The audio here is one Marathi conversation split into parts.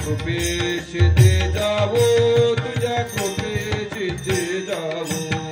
कृपेशी ते जावो तुझ्या कृपेशी ते जावो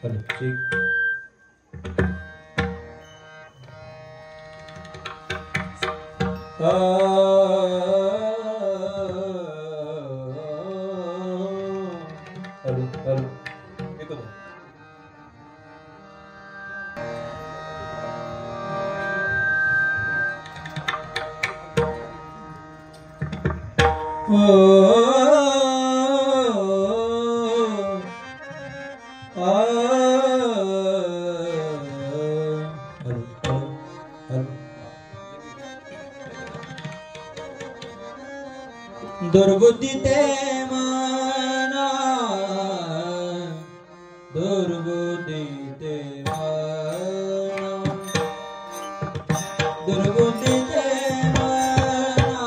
हॅलो चेक. हॅलो हॅलो येतो का? दुर्बुद्धि ते माना, दुर्बुद्धि ते माना, दुर्बुद्धि ते माना,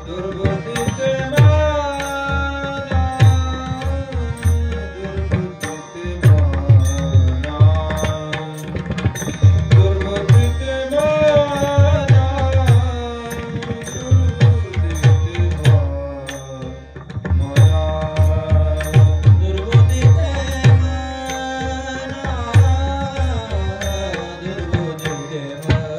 दुर्बुद्धि ते माना, दुर्बुद्धि ते माना, दुर्बुद्धि ते माना, दुर्बुद्धि ते माना,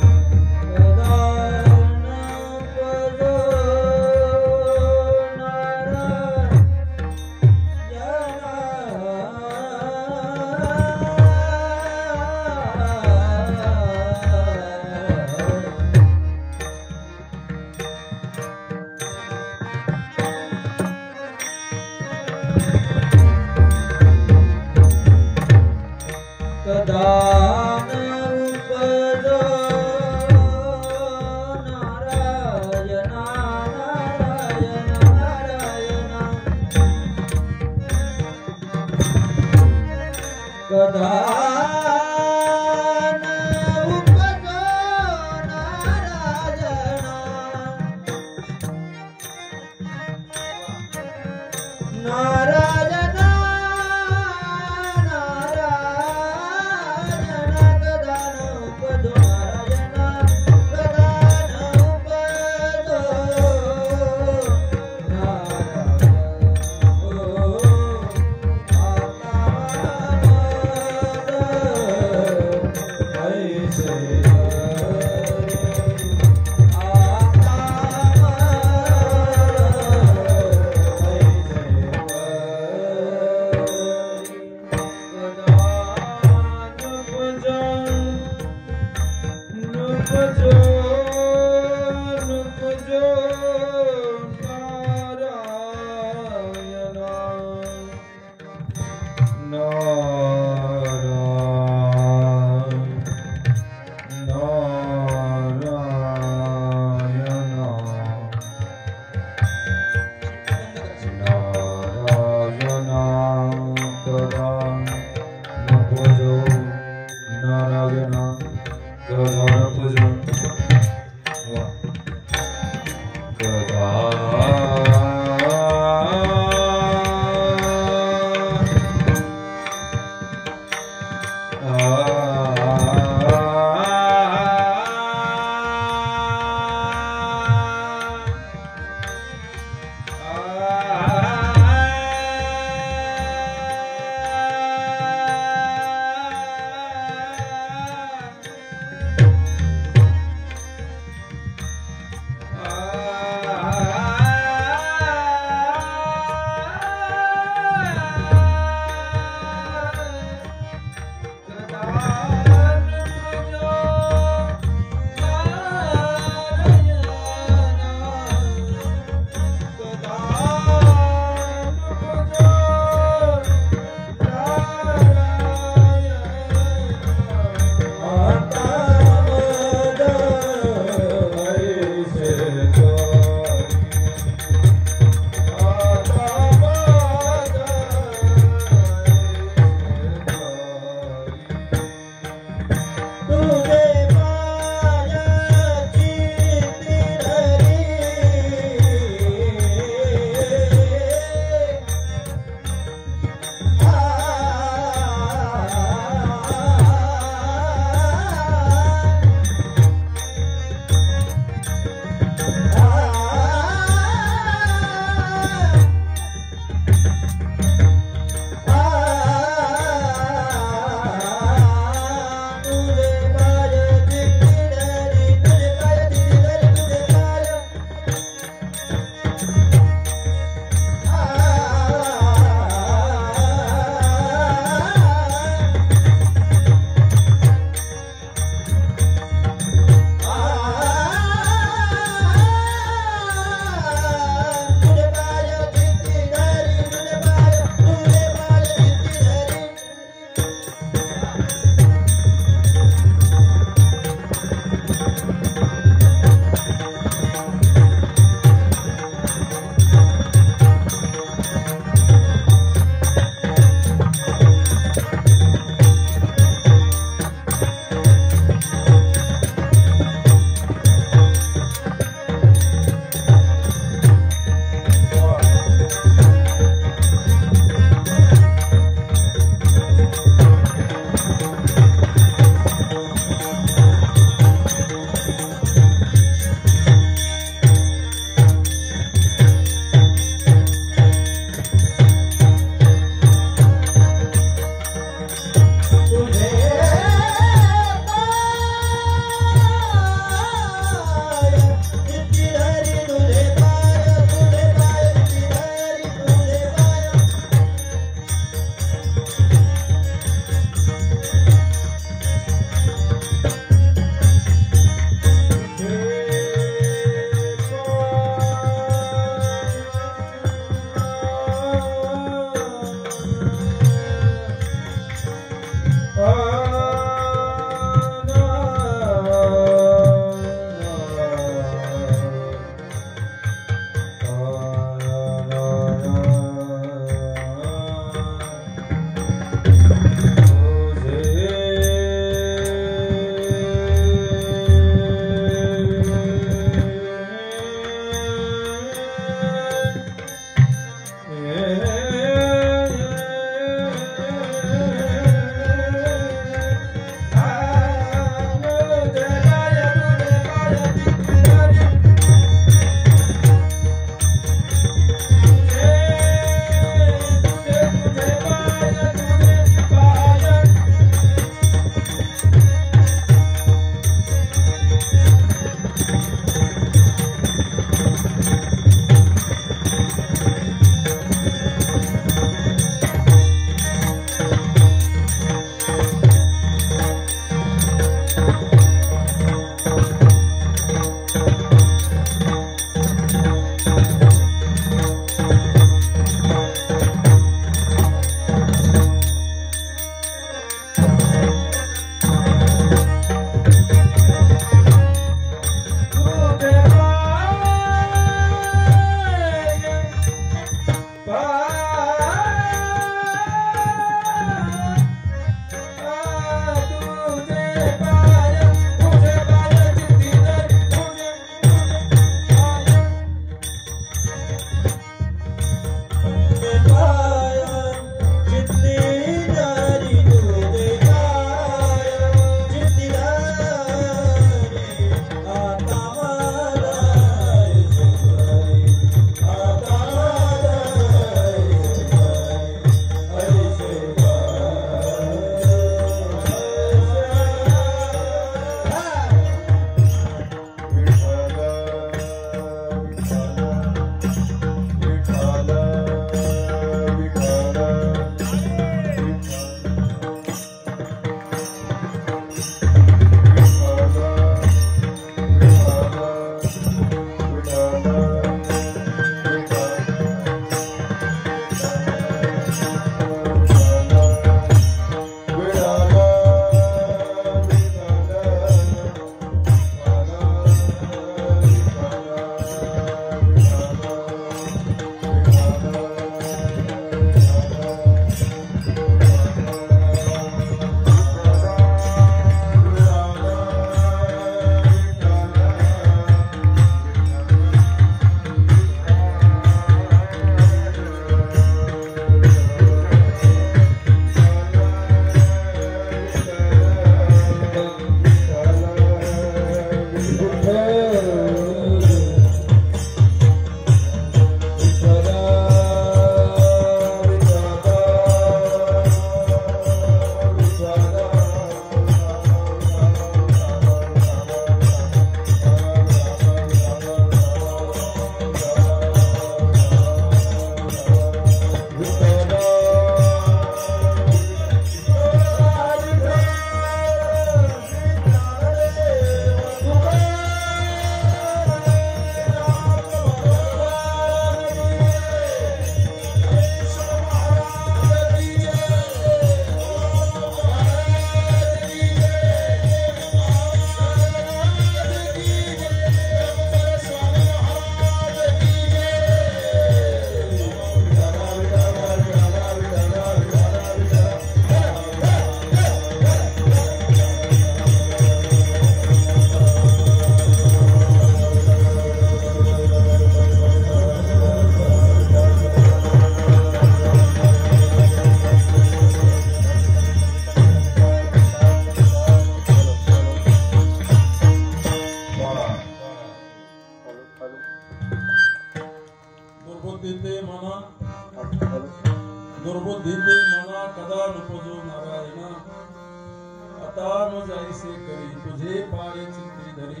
जैसे करी तुझे पाय चित्ती धरी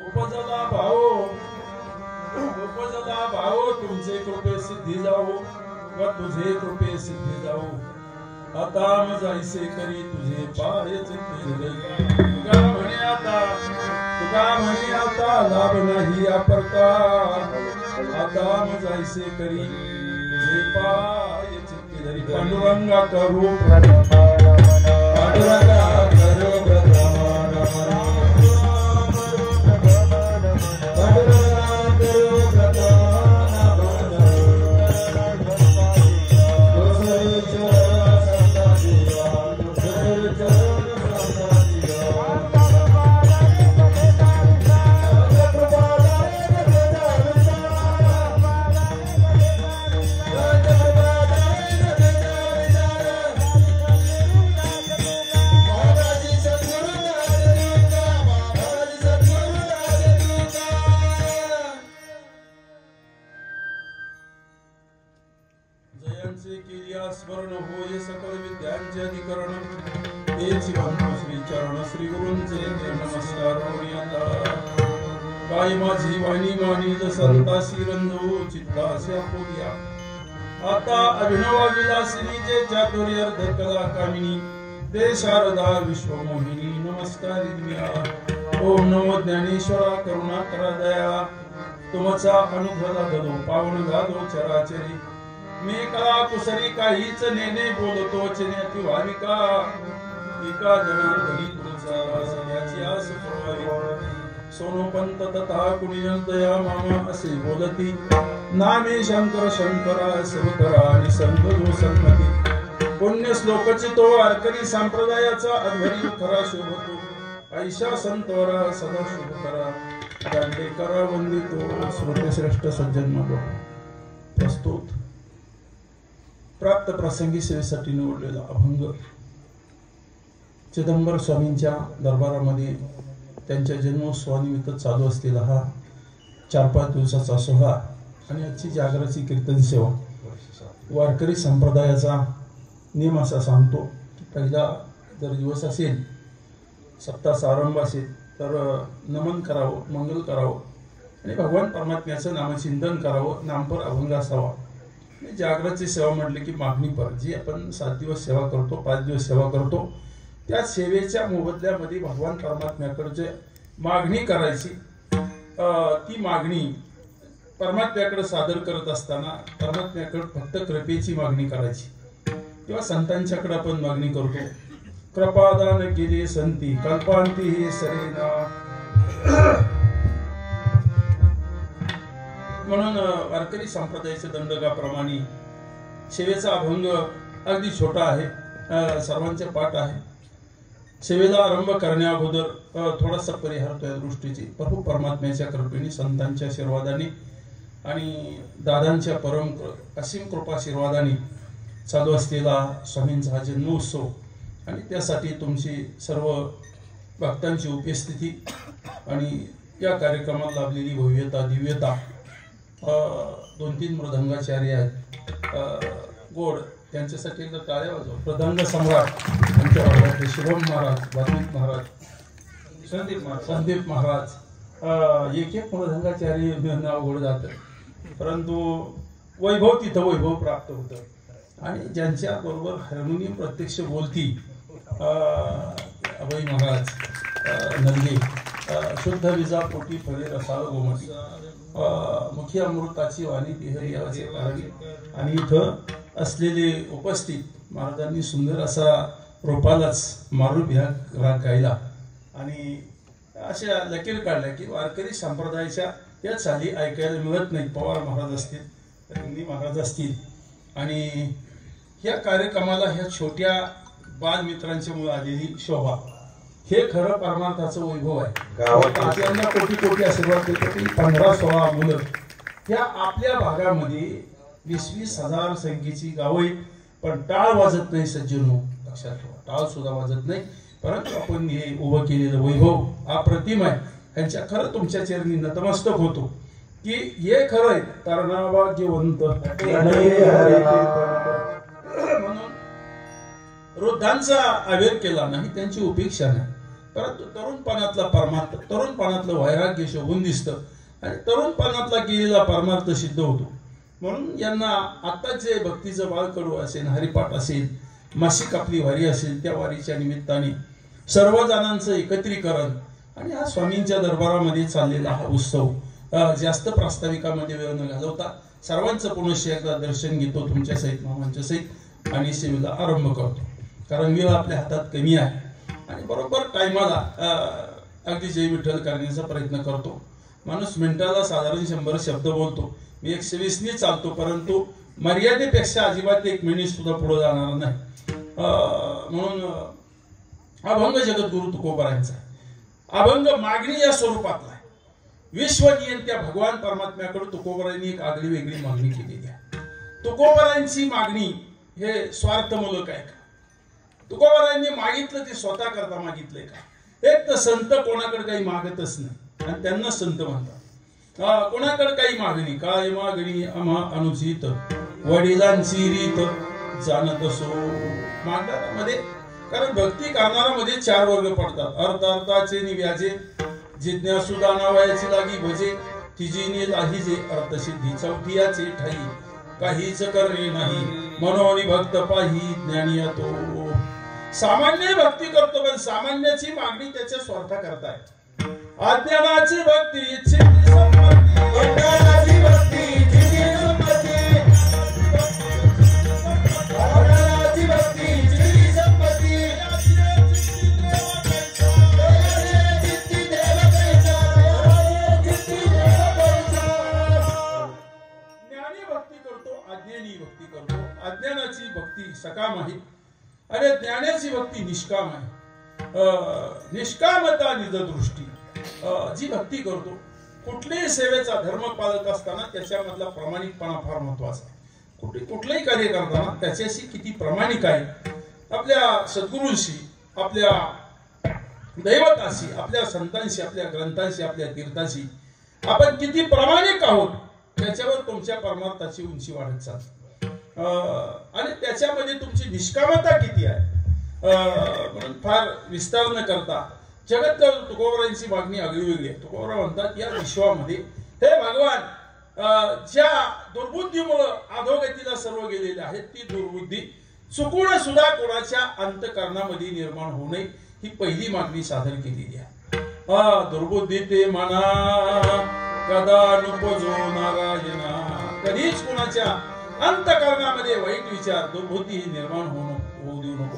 उपजला भाओ तुमचे कृपे सिद्धी जाऊ व तुझे कृपे सिद्धी जाऊ आता मग जैसे करी तुझे पाय चित्ती धरी तुका म्हणे आता लाभ नाही अपरता आता मग जैसे करी तुझे पाय चित्ती धरी पांडुरंगा करू पांडुरंगा करू स्मरण होय सकल विद्यांचे अधिकरण हेच बंधू श्री चरण श्री गुरूंचे नमस्कार काय माझी वाणी मानी संतासी रंजू चित्तासी आपुलिया आता अभिनव विलासिनी जे चातुर्य अर्ध कला कामिनी ते शारदा विश्वमोहिनी नमस्कार ओम नमो ज्ञानेश्वरा करुणा करा दया तुमचा अनुभव दलो पावन गादो चराचरी मी कला कुसरी काहीच नेने बोलतो चिन्याती भाविका एका जनार्दनी तुझा सगळ्याची आस पुरवावी सोनोपंत तथा कुणीजन दया मामा असे बोलती नामे शंकर शंकरा शिवकरा आणि संत जो संमती पुण्य श्लोकची तो वारकरी संप्रदायाचा अध्वरी खरा शोभतो ऐशा संतवरा सदा शुभ करा दांडे करा वंदितो श्रोतेश्रेष्ठ सज्जन मग प्रस्तुत प्राप्त प्रसंगी सेवेसाठी निवडलेला अभंग चिदंबर स्वामींच्या दरबारामध्ये त्यांच्या जन्मोत्सवानिमित्त चालू असलेला हा 4-5 दिवसाचा सोहळा आणि आजची जागराची कीर्तन सेवा वारकरी संप्रदायाचा नियम असा सांगतो की पहिला जर दिवस असेल सप्ताहाचा आरंभ असेल तर नमन करावं मंगल करावं आणि भगवान परमात्म्याचं नामचिंतन करावं नामपर अभंग असावा जागराची सेवा म्हटली की मागणी पर जी आपण 7 दिवस सेवा करतो 5 दिवस सेवा करतो त्या सेवेच्या मोबदल्यामध्ये भगवान परमात्म्याकडे मागणी करायची ती मागणी परमात्म्याकडे सादर करत असताना परमात्म्याकडे फक्त कृपेची मागणी करायची किंवा संतांच्याकडे आपण मागणी करतो कृपादान केले संती कल्पांती हे सरेना म्हणून वारकरी संप्रदायाच्या दंडकाप्रमाणे सेवेचा अभंग अगदी छोटा आहे सर्वांचे पाठ आहे सेवेला आरंभ करण्याअगोदर थोडासा परिहार या दृष्टीची प्रभू परमात्म्याच्या कृपेने संतांच्या आशीर्वादाने आणि दादांच्या परम असीम कृपा आशीर्वादाने चालू असलेला स्वामींचा हा जन्मोत्सव आणि त्यासाठी तुमची सर्व भक्तांची उपस्थिती आणि या कार्यक्रमात लाभलेली भव्यता दिव्यता 2-3 मृदंगाचार्य आहेत गोड त्यांच्यासाठी एकदा टाळ्या वाजवा मृदंग सम्राट आमच्या वर्गातले शुभम महाराज वाल्मिक महाराज संदीप महाराज एक मृदंगाचार्य नाव गोड जातं परंतु वैभव तिथं वैभव प्राप्त होतं आणि ज्यांच्या बरोबर हार्मोनियम प्रत्यक्ष बोलती अभय महाराज नंदी शुद्ध विजा पोटी फळे रसाळ गोमती मुखी अमृताची वाणी तिहरियाचे कारणी आणि इथं असलेले उपस्थित महाराजांनी सुंदर असा रोपालाच मारू ह्या राग गायला आणि अशा लकीर काढल्या की वारकरी संप्रदायाच्या या चाली ऐकायला मिळत नाही पवार महाराज असतील हिंदी महाराज असतील आणि या कार्यक्रमाला ह्या छोट्या बालमित्रांच्या मुळे आलेली शोभा हे खरं परमार्थाचं वैभव आहे त्यांना कोटी कोटी आशीर्वाद देतो की 15-16 मुलं त्या आपल्या भागामध्ये 20-20 हजार संख्येची गावं पण टाळ वाजत नाही सज्जनो लक्षात ठेवा टाळ सुद्धा वाजत नाही परंतु आपण हे उभं केलेलं वैभव अप्रतिम आहे ह्यांच्या खरं तुमच्या चरणी नतमस्तक होतो की हे खरं आहे तरणाभाग्यवंत म्हणून वृद्धांचा आवेर केला नाही त्यांची उपेक्षा नाही परंतु तरुणपणातला परमार्थ, तरुणपणातलं वैराग्य शोभून दिसतं आणि तरुणपणातला केलेला परमार्थ सिद्ध होतो. म्हणून यांना आत्ताचे भक्तीचं बाळकडू असेल, हरिपाठ असेल, मासिक आपली वारी असेल, त्या वारीच्या निमित्ताने सर्वजणांचं एकत्रीकरण आणि हा स्वामींच्या दरबारामध्ये चाललेला हा उत्सव जास्त प्रास्ताविकामध्ये वेळ न घालवता सर्वांचं पुनश्च एकदा दर्शन घेतो तुमच्या सहित, मामांच्या सहित, आणि सेवेला आरंभ करतो. कारण वेळ आपल्या हातात कमी आहे आणि बरोबर टायमाला अगदी जय विठ्ठल करण्याचा प्रयत्न करतो. माणूस मिनिटाला साधारण 100 शब्द बोलतो. मी 120 चालतो, परंतु मर्यादेपेक्षा अजिबात 1 मिनिट सुद्धा पुढे जाणार नाही. म्हणून अभंग जगद्गुरु तुकोबरायांचा अभंग मागणी या स्वरूपातला आहे. विश्वनियंत्या भगवान परमात्म्याकडे तुकोबरायांनी एक आगळी वेगळी मागणी केलेली आहे. तुकोबरायांची मागणी हे स्वार्थमूलक आहे का? तुकोबरायांनी मागितलं ते स्वतः करता मागितलंय का? एक तर संत कोणाकडे काही मागतच नाही आणि त्यांना संत म्हणतात. कोणाकडे काही मागणी, काय मागणी आम्हा अनुचित वडिलांची रीत जाणत असो. मागणाऱ्यामध्ये, कारण भक्ती करणाऱ्यामध्ये 4 वर्ग पडतात. अर्थाचे निव्याजे, जिज्ञासु दानावयाची लागी भजे, तिजीने लाहीजे अर्थसिद्धी, चौथियाचे ठाई काहीच करणे नाही, मनोनी भक्त पाही ज्ञानी तो. सामान्य भक्ती करतो, पण सामान्याची मागणी त्याच्या स्वार्था करताय. अज्ञानाची भक्ती इच्छेची संपत्ती, अज्ञानाची भक्ती इच्छेची संपत्ती, अज्ञानाची भक्ती इच्छेची संपत्ती, ज्ञानी भक्ती करतो, अज्ञानी भक्ती करतो. अज्ञानाची भक्ती सकाम आहे आणि ज्ञानाची भक्ती निष्काम आहे. निष्कामता निजदृष्टी. जी भक्ती करतो, कुठल्याही सेवेचा धर्म पाळत असताना त्याच्यामधला प्रामाणिकपणा फार महत्वाचा आहे. कुठलंही कार्य करताना त्याच्याशी किती प्रामाणिक आहे, आपल्या सद्गुरूंशी, आपल्या दैवताशी, आपल्या संतांशी, आपल्या ग्रंथांशी, आपल्या तीर्थाशी आपण किती प्रामाणिक आहोत, त्याच्यावर तुमच्या परमार्थाची उंची वाढत चालते. आणि त्याच्यामध्ये तुमची निष्कामता किती आहे. म्हणून फार विस्तार न करता जगद्गुरु तुकोबरायांची मागणी आगळी वेगळी आहे. तुकोबरा म्हणतात, या विश्वामध्ये हे भगवान, ज्या दुर्बुद्धीमुळे अधोगतीला सर्व गेलेले आहेत, ती दुर्बुद्धी चुकून सुद्धा कोणाच्या अंतकरणामध्ये निर्माण होऊ नये, ही पहिली मागणी सादर केलेली आहे. दुर्बुद्धी ते मना कदा नुपजो नारायणा. कधीच कोणाच्या अंतकरणामध्ये वाईट विचार, दुर्बुद्धी ही निर्माण होऊ देऊ नको.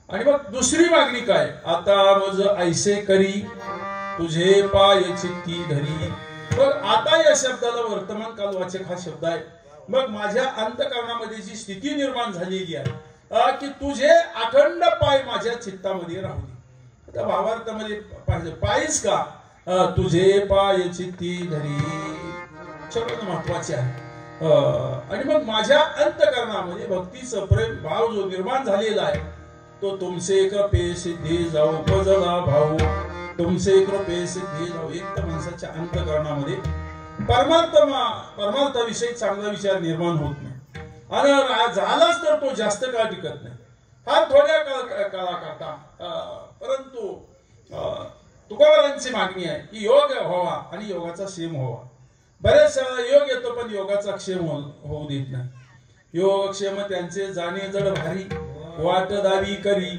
आणि मग दुसरी मागणी काय? आता मज ऐसे करी तुझे पाय चित्ती धरी. मग आता या शब्दाला वर्तमान कालवाचक हा शब्द आहे. मग माझ्या अंतकरणामध्ये जी स्थिती निर्माण झालेली आहे की तुझे अखंड पाय माझ्या चित्तामध्ये राहू दे. आता भावार्थामध्ये पाहिजे पायच का, तुझे पाय चित्ती धरी शब्द महत्वाचे आहे. आणि मग माझ्या अंतकरणामध्ये भक्तीचं प्रेम भाव जो निर्माण झालेला आहे, तो तुमचे कृपे सिद्धी जाऊ उपजला भाऊ, तुमचे कृपे सिद्धी जाऊ. एक तर माणसाच्या अंतकरणामध्ये परमार्थाविषयी चांगला विचार निर्माण होत नाही आणि झालाच तर तो जास्त काळ टिकत नाही, फार थोड्या काळाकरता. परंतु तुकोबरांची मागणी आहे की योग व्हावा आणि योगाचा क्षेम व्हावा. बरेच योग येतो पण योगाचा क्षेम होऊ देत नाही. योगक्षेम त्यांचे जाणे जड भारी, वाट दावी करी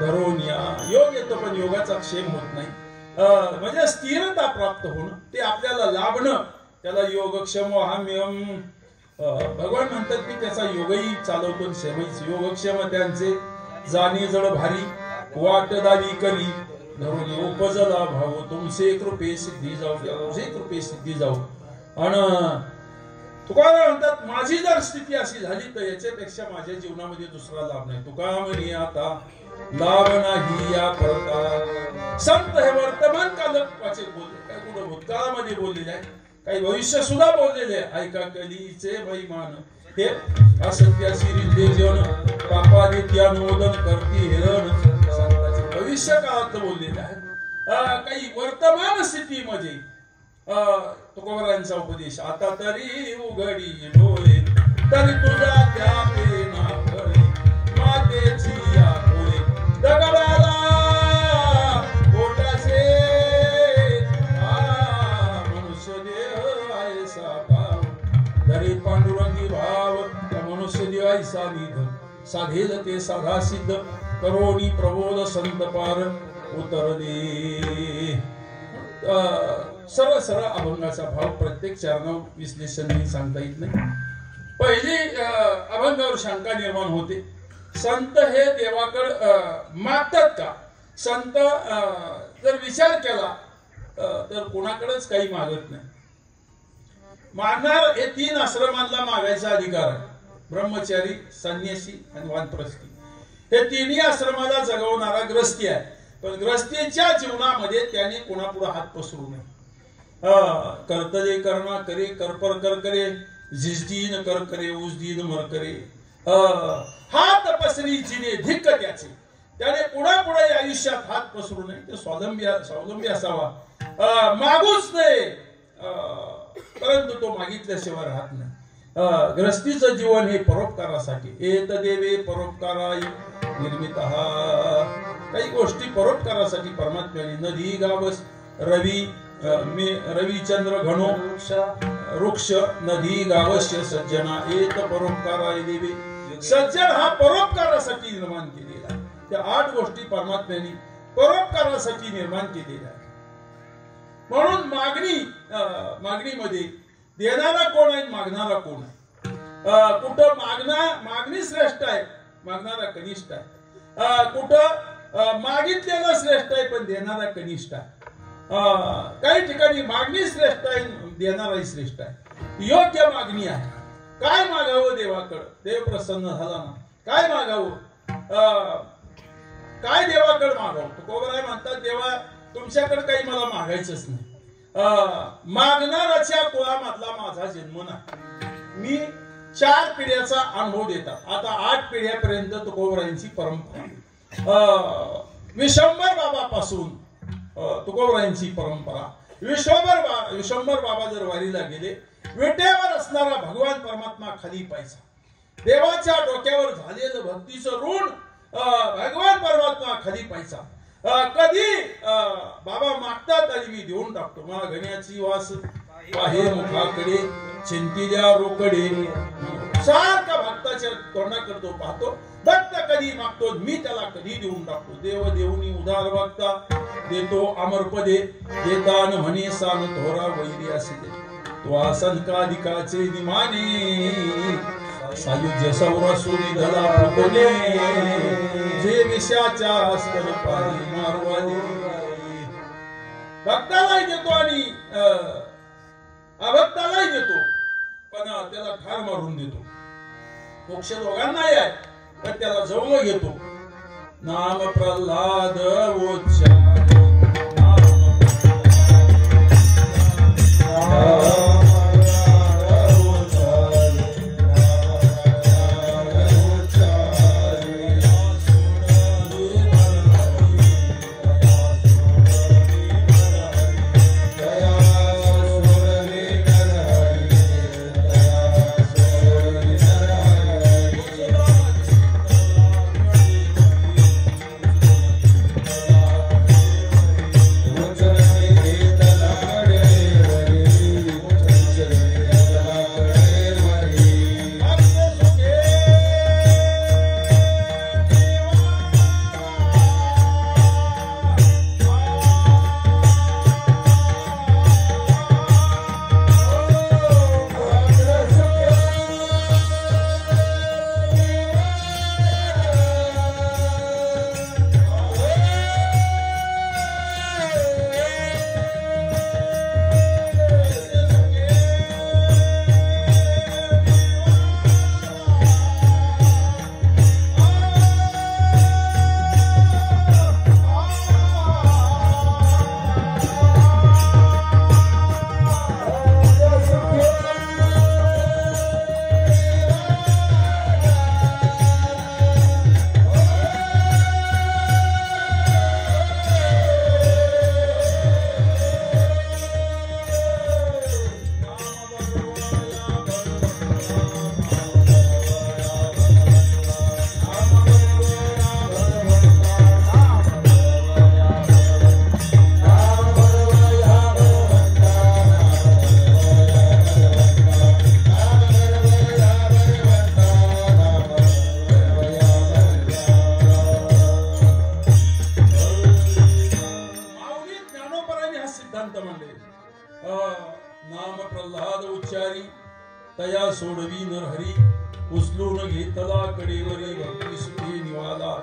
धरून या. योग येतो पण योगाचा क्षेम होत नाही. म्हणजे स्थिरता प्राप्त होणं, ते आपल्याला लाभणं, त्याला योगक्षेम वाहम्यम. भगवान म्हणतात की त्याचा योगही चालवतो क्षेमही. योगक्षेम त्यांचे जाणे जड भारी, वाट दावी करी धरून उपजला भाऊ, तुमचे कृपे सिद्धी जाऊ, तुझे कृपे सिद्धी जाऊ. आणि तुकाराम म्हणतात, माझी जर स्थिती अशी झाली तर याच्यापेक्षा माझ्या जीवनामध्ये दुसरा लाभ नाही. तुका म्हणे आता लाभ नाही या करता. संत हे वर्तमान कालचे बोलले, काय कुठं भूतकाळामध्ये बोललेले आहे, काही भविष्य सुद्धा बोललेले आहे. ऐका कलीचे महिमान हे असत्याशी रिद्धी जीवन पापादित्यानुमोदन करती हेरण. संतांचे भविष्य काळात बोललेले आहे. काही वर्तमान स्थितीमध्ये तुकोबरायांचा उपदेश. आता तरी उघडी डोळे तरी तुझा त्या पेना फळे, मातेची या डोळे दगडाला साधेल ते साधा सिद्ध करोनी प्रबोध संत पार उतरले. सरळ सरळ अभंगाचा भाव प्रत्येक चरणावर विश्लेषण सांगता येत नाही. पहिली अभंगावर शंका निर्माण होते, संत हे देवाकडे मागतात का? संत जर विचार केला तर कोणाकडेच काही मागत नाही. मागणार हे 3 आश्रमांना मागायचा अधिकार आहे, ब्रह्मचारी, संन्यासी आणि वानप्रस्थी. हे 3ही आश्रमाला जगवणारा ग्रस्ती आहे, पण ग्रस्तीच्या जीवनामध्ये त्याने कोणापुढे हात पसरू नये. कर्तजे कर्मा करे, करपर कर करे, झिजदीन कर करे, उजदीन मर करे. हात पसरी जिने धिक्क त्याचे, त्याने पुढे आयुष्यात हात पसरू नये. ते स्वावलंबी असावा, मागूच नये, परंतु तो मागितल्याशिवाय राहत नाही. ग्रस्तीचं जीवन हे परोपकारासाठी. एत देवे परोपकाराय निर्मितः. काही गोष्टी परोपकारासाठी परमात्म्याने. नदी गावस रवी रविचंद्र घनो वृक्ष नदी गावस्य सज्जना एत परोपकाराय देवे. सज्जन हा परोपकारासाठी निर्माण केलेला. त्या 8 गोष्टी परमात्म्याने परोपकारासाठी निर्माण केलेल्या. म्हणून मागणीमध्ये देणारा कोण आहे, मागणारा कोण आहे? कुठं मागणी श्रेष्ठ आहे, मागणारा कनिष्ठ आहे. कुठं मागितलेला श्रेष्ठ आहे पण देणारा कनिष्ठ आहे. काही ठिकाणी मागणी श्रेष्ठ आहे, देणाराही श्रेष्ठ आहे. योग्य मागणी आहे. काय मागावं देवाकडं? देव प्रसन्न झाला ना. काय मागावं? काय देवाकडे मागावं? तुकोबराय म्हणतात, देवा तुमच्याकडे काही मला मागायचंच नाही. मागणाराच्या कुळामधला माझा जन्म नाही. मी 4 पिढ्याचा अनुभव देतात. आता 8 पिढ्यापर्यंत तुकोबरायांची परंपरा. विशंभर बाबापासून तुकोबरायांची परंपरा. विशंभर बाबा जर वारीला गेले, विटेवर असणारा भगवान परमात्मा खाली पाहायचा. देवाच्या डोक्यावर झालेलं भक्तीचं ऋण भगवान परमात्मा खाली पाहायचा. कधी बाबा मागतात आणि मी देऊन टाकतो. मला गण्याची वास पाहे मुखाकडे, चिंतिल्या रोकडे. सारखा भक्ताच्या तोंडाकडे पाहतो. भक्त कधी मागतो, मी त्याला कधी देऊन टाकतो. देव देऊनी उदार भक्ता देतो अमरपदे. देतान म्हणे सान थोरा वैरी असे. तो आसनकाधिकाचे निमाने सायुज्य सौरसुनी धला फुटणे. जे विषयाच्या अस्तर पाही मारवाले. भक्तालाही देतो आणि अभक्तालाही देतो, पण त्याला ठार मारून देतो. मोक्ष दोघांनाही आहे, पण त्याला जवळ घेतो. नाम प्रल्हाद उच्चारे, संत म्हणले नाम प्रल्हाद उच्चारी तया सोडवी नरहरी उचलून घेतला कडेवरी भक्ती सुखी निवाला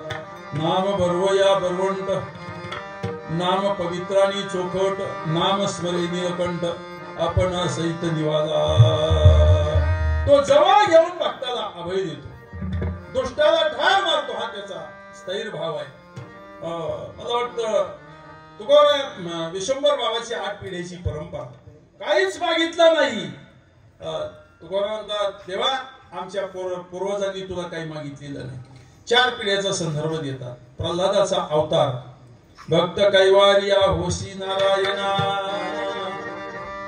नाम बरवया बरवंट नाम पवित्रानी चोखट नाम स्मरे निळकंठ आपण सहित निवाला तो जवळ घेऊन भक्ताला अभय देतो दुष्टाला ठार मारतो हा त्याचा स्थैर्य भाव आहे मला वाटतं तुकोबा विशंभर बाबाची 8 पिढीची परंपरा काहीच मागितलं नाही तुकोबा म्हणतात देवा आमच्या पूर्वजांनी तुला काही मागितलेलं नाही 4 पिढ्याचा संदर्भ देतात प्रल्हादाचा अवतार भक्त कैवारिया होशी नारायणा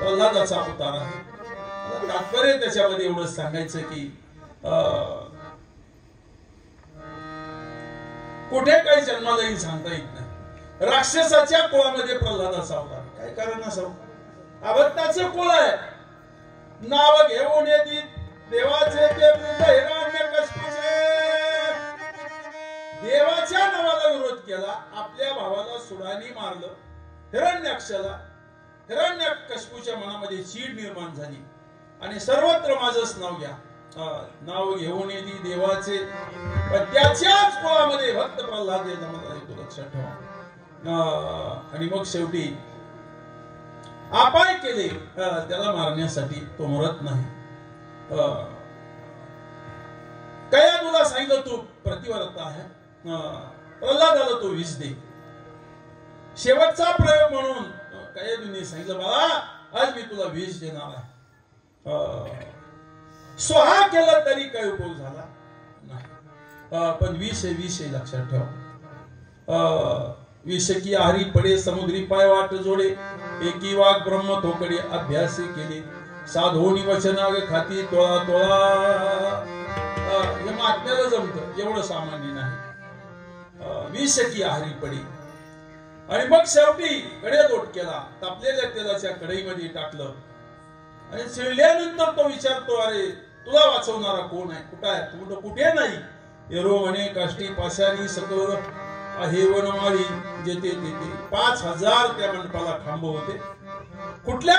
प्रल्हादाचा अवतार आहे तात्पर्य त्याच्यामध्ये एवढं सांगायचं की कुठे काही जन्माला येईल सांगता येत नाही राक्षसाच्या कुळामध्ये प्रल्हादाचा अवतार काय कारण असावं अभक्ताचं कुळ आहे नाव घेऊन येतील देवाचे ते वृद्ध हिरण्यकश्यपूचे देवाच्या नावाला विरोध केला आपल्या भावाला सुडानी मारलं हिरण्याक्षाला हिरण्यकश्यपूच्या मनामध्ये चीड निर्माण झाली आणि सर्वत्र माझंच नाव घ्या नाव घेऊन येती देवाचे पण त्याच्याच कुळामध्ये भक्त प्रल्हाद येतो लक्षात ठेवा आणि मग शेवटी अपाय केले त्याला मारण्यासाठी तो मरत नाही काय तुला सांगितलं तू प्रतिव्रता आहे प्रल्हादाला तो विष दे शेवटचा प्रयोग म्हणून काय तुम्ही सांगितलं बाळा आज मी तुला विष देणार आहे स्वहा केला तरी काही उपयोग झाला नाही पण विष हे लक्षात ठेवा विष की आहारी पडे समुद्री पाय वाट जोडे एकी वाघ ब्रह्म थोकडे अभ्यास केले साधोनी वचनाग खाती तोळा तोळा हे महात्म्याला जमत एवढं सामान्य नाही विष की आहारी पडे आणि मग शेवटी कडेलोट केला तापलेल्या तेलाच्या कढईमध्ये टाकलं आणि चिडल्यानंतर तो विचारतो अरे तुला वाचवणारा कोण आहे कुठं आहे तू कुठे नाही येरो म्हणे काष्टी पाशानी सकल आहे वनमाळी जेते तेथे 5000 त्या मंडपाला खांब होते कुठल्या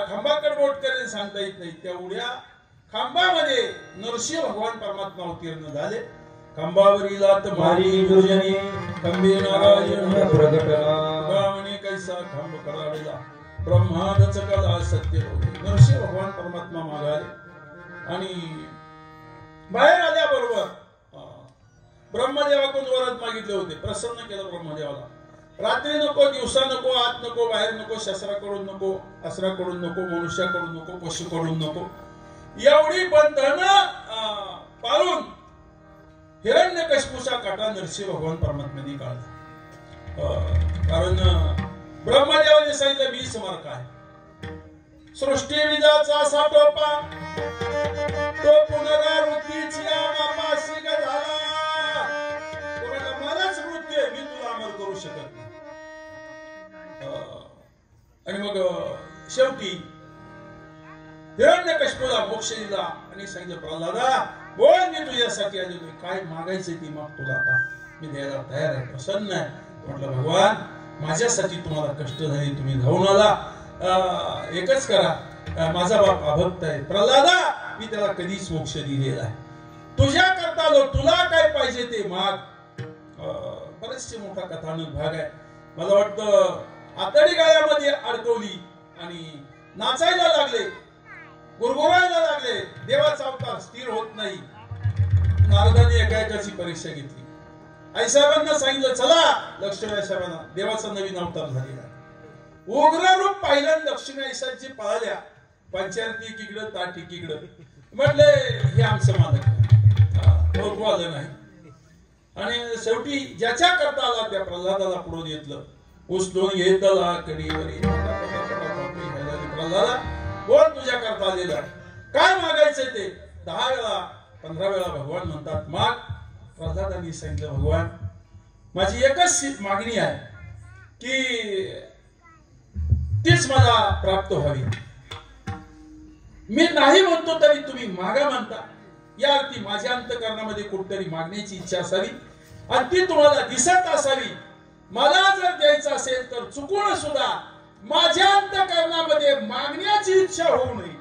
खांबाकडे बोट करेल सांगता येत नाही त्या उड्या खांबामध्ये नरसिंह भगवान परमात्मा अवतीर्ण झाले खांबावरील लात मारी दुर्जनी खंबे नारायण प्रगटला म्हणे कैसा खांब करावेला ब्रह्मादच कला सत्य होते नरसिंह भगवान परमात्मा मागाले आणि बाहेर आल्याबरोबर ब्रह्मदेवाकडून वरद मागितले होते प्रसन्न केलं ब्रह्मदेवाला रात्री नको दिवसा नको आत नको बाहेर नको शस्त्राकडून नको अस्त्राकडून नको मनुष्याकडून नको पशुकडून नको एवढी बंधनं पाळून हिरण्यकश्यपूचा काटा नरसिंह भगवान परमात्म्याने काढला कारण ब्रह्मदेवाने सांगितलं मी समर्थ आहे सृष्टी विजाचा साठोपा तो पुनरावृत्तीची आमापाशी झाला मलाच मृत्यू आहे मी तुला अमर करू शकत नाही आणि मग शेवटी हिरण्यकश्यपूला मोक्ष दिला आणि सांगितलं प्रल्हादा बोल मी तुझ्यासाठी आलेलो काय मागायचं ती मग तुला आता मी द्यायला तयार आहे प्रसन्न आहे म्हटलं भगवान माझ्यासाठी तुम्हाला कष्ट झाले तुम्ही धावून आला एकच करा माझा बाप अभक्त आहे प्रल्हादा मी त्याला कधीच मोक्ष दिलेला आहे तुझ्या करता तुला काय पाहिजे ते माग बरेचसे मोठा कथानक भाग आहे मला वाटतं आतडी गाळ्यामध्ये अडकवली आणि नाचायला लागले गुरगुरायला लागले देवाचा अवतार स्थिर होत नाही नारदाने एकाएकाची परीक्षा घेतली आईसाहेबांना सांगितलं चला लक्ष्मी आईसाहेबांना देवाचा नवीन अवतार झालेला उग्र रूप पाहिलं लक्ष्मी आईसाहेबची पळाल्या पंचायती एकीकडं ताट एकीकडं म्हटले हे आमचं मालक ओळखू नाही आणि शेवटी ज्याच्या करता आला त्या प्रल्हादाला पुढे घेतलं उचलून घेतला कडीवरी प्रल्हादा बोल तुझ्या करता आलेला काय मागायचं ते 10 वेळा 15 वेळा भगवान म्हणतात माग प्रल्हादांनी सांगितलं भगवान माझी एकच मागणी आहे की तीच मला प्राप्त व्हावी मी नाही म्हणतो तरी तुम्ही मागा म्हणता या अर्थी माझ्या अंतःकरणामध्ये कुठतरी मागण्याची इच्छा असावी आणि ती तुम्हाला दिसत असावी मला जर द्यायचं असेल तर चुकून सुद्धा माझ्या अंतःकरणामध्ये मागण्याची इच्छा होऊ नये.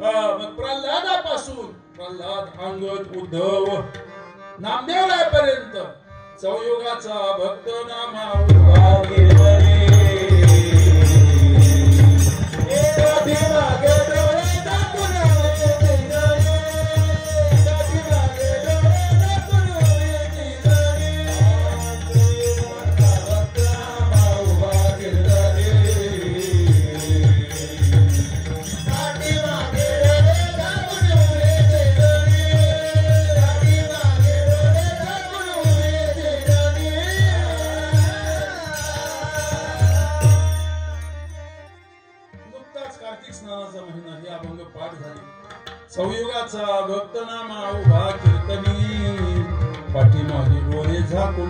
मग प्रल्हादापासून प्रल्हाद, अंगद, उद्धव, नामदेवरायपर्यंत चौयुगाचा भक्त नामा उभा केला रे. संयुगाचा भक्त नामा उभा कीर्तनी पाठीमागे डोळे झाकून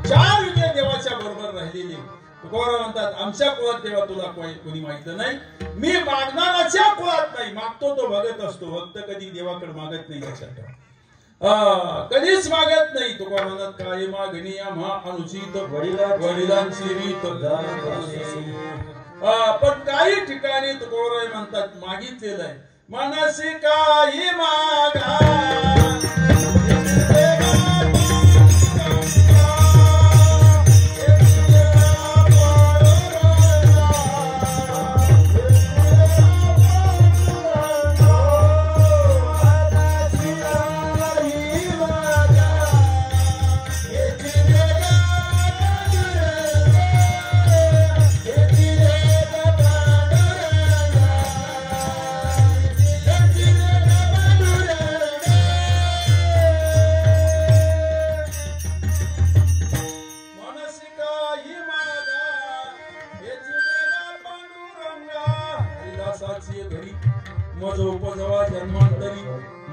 चार युगे देवाच्या बरोबर राहिलेले तुकोबा म्हणतात आमच्या कुळात देवा तुला कोणी माहित नाही. मी मागणाऱ्याच्या कुळात नाही, मागतो तो भगत असतो. भक्त कधी देवाकडे मागत नाही, लक्षात ठेवा. कधीच मागत नाही. तुकोबा म्हणतात काय मागणी आम्हा अनुचित वडिलांची रीत. पण काही ठिकाणी तुकोबराय म्हणतात मागितलेलं आहे. मनसी काही मागा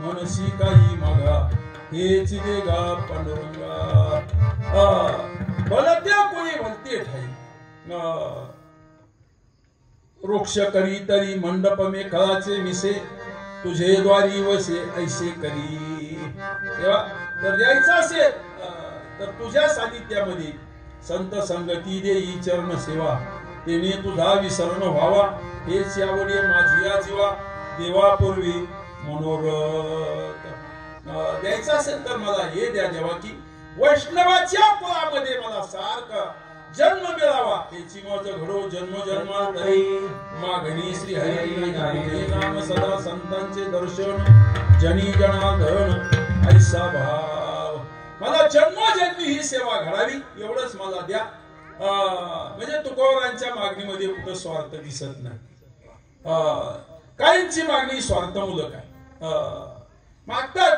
मनसी काही मागा हेच देगा पांडुरंगा. भलत्या कोणी भलते ठाई वृक्ष करी तरी मंडप मे खळाचे मिसे तुझे द्वारी वसे ऐसे करी. तेव्हा तर द्यायचं असेल तर तुझ्या सानिध्यामध्ये संत संगती देई चरण सेवा तेने तुझा विसरण व्हावा. हेच यावडी माझी या जीवा देवापूर्वी मनोरथ. द्यायचं असेल तर मला हे द्या देवा की वैष्णवाच्या कुळामध्ये मला सारखा जन्म मिळावा. याची माझ घडो जन्म जन्मांतरी मागणी श्री हरी नाम सदा संतांचे दर्शन जनी जनार्दन ऐसा भाव. मला जन्मोजन्मी ही सेवा घडावी एवढंच मला द्या. म्हणजे तुकोबरांच्या मागणीमध्ये कुठं स्वार्थ दिसत नाही. काहींची मागणी स्वार्थमूलक आहे. मागतात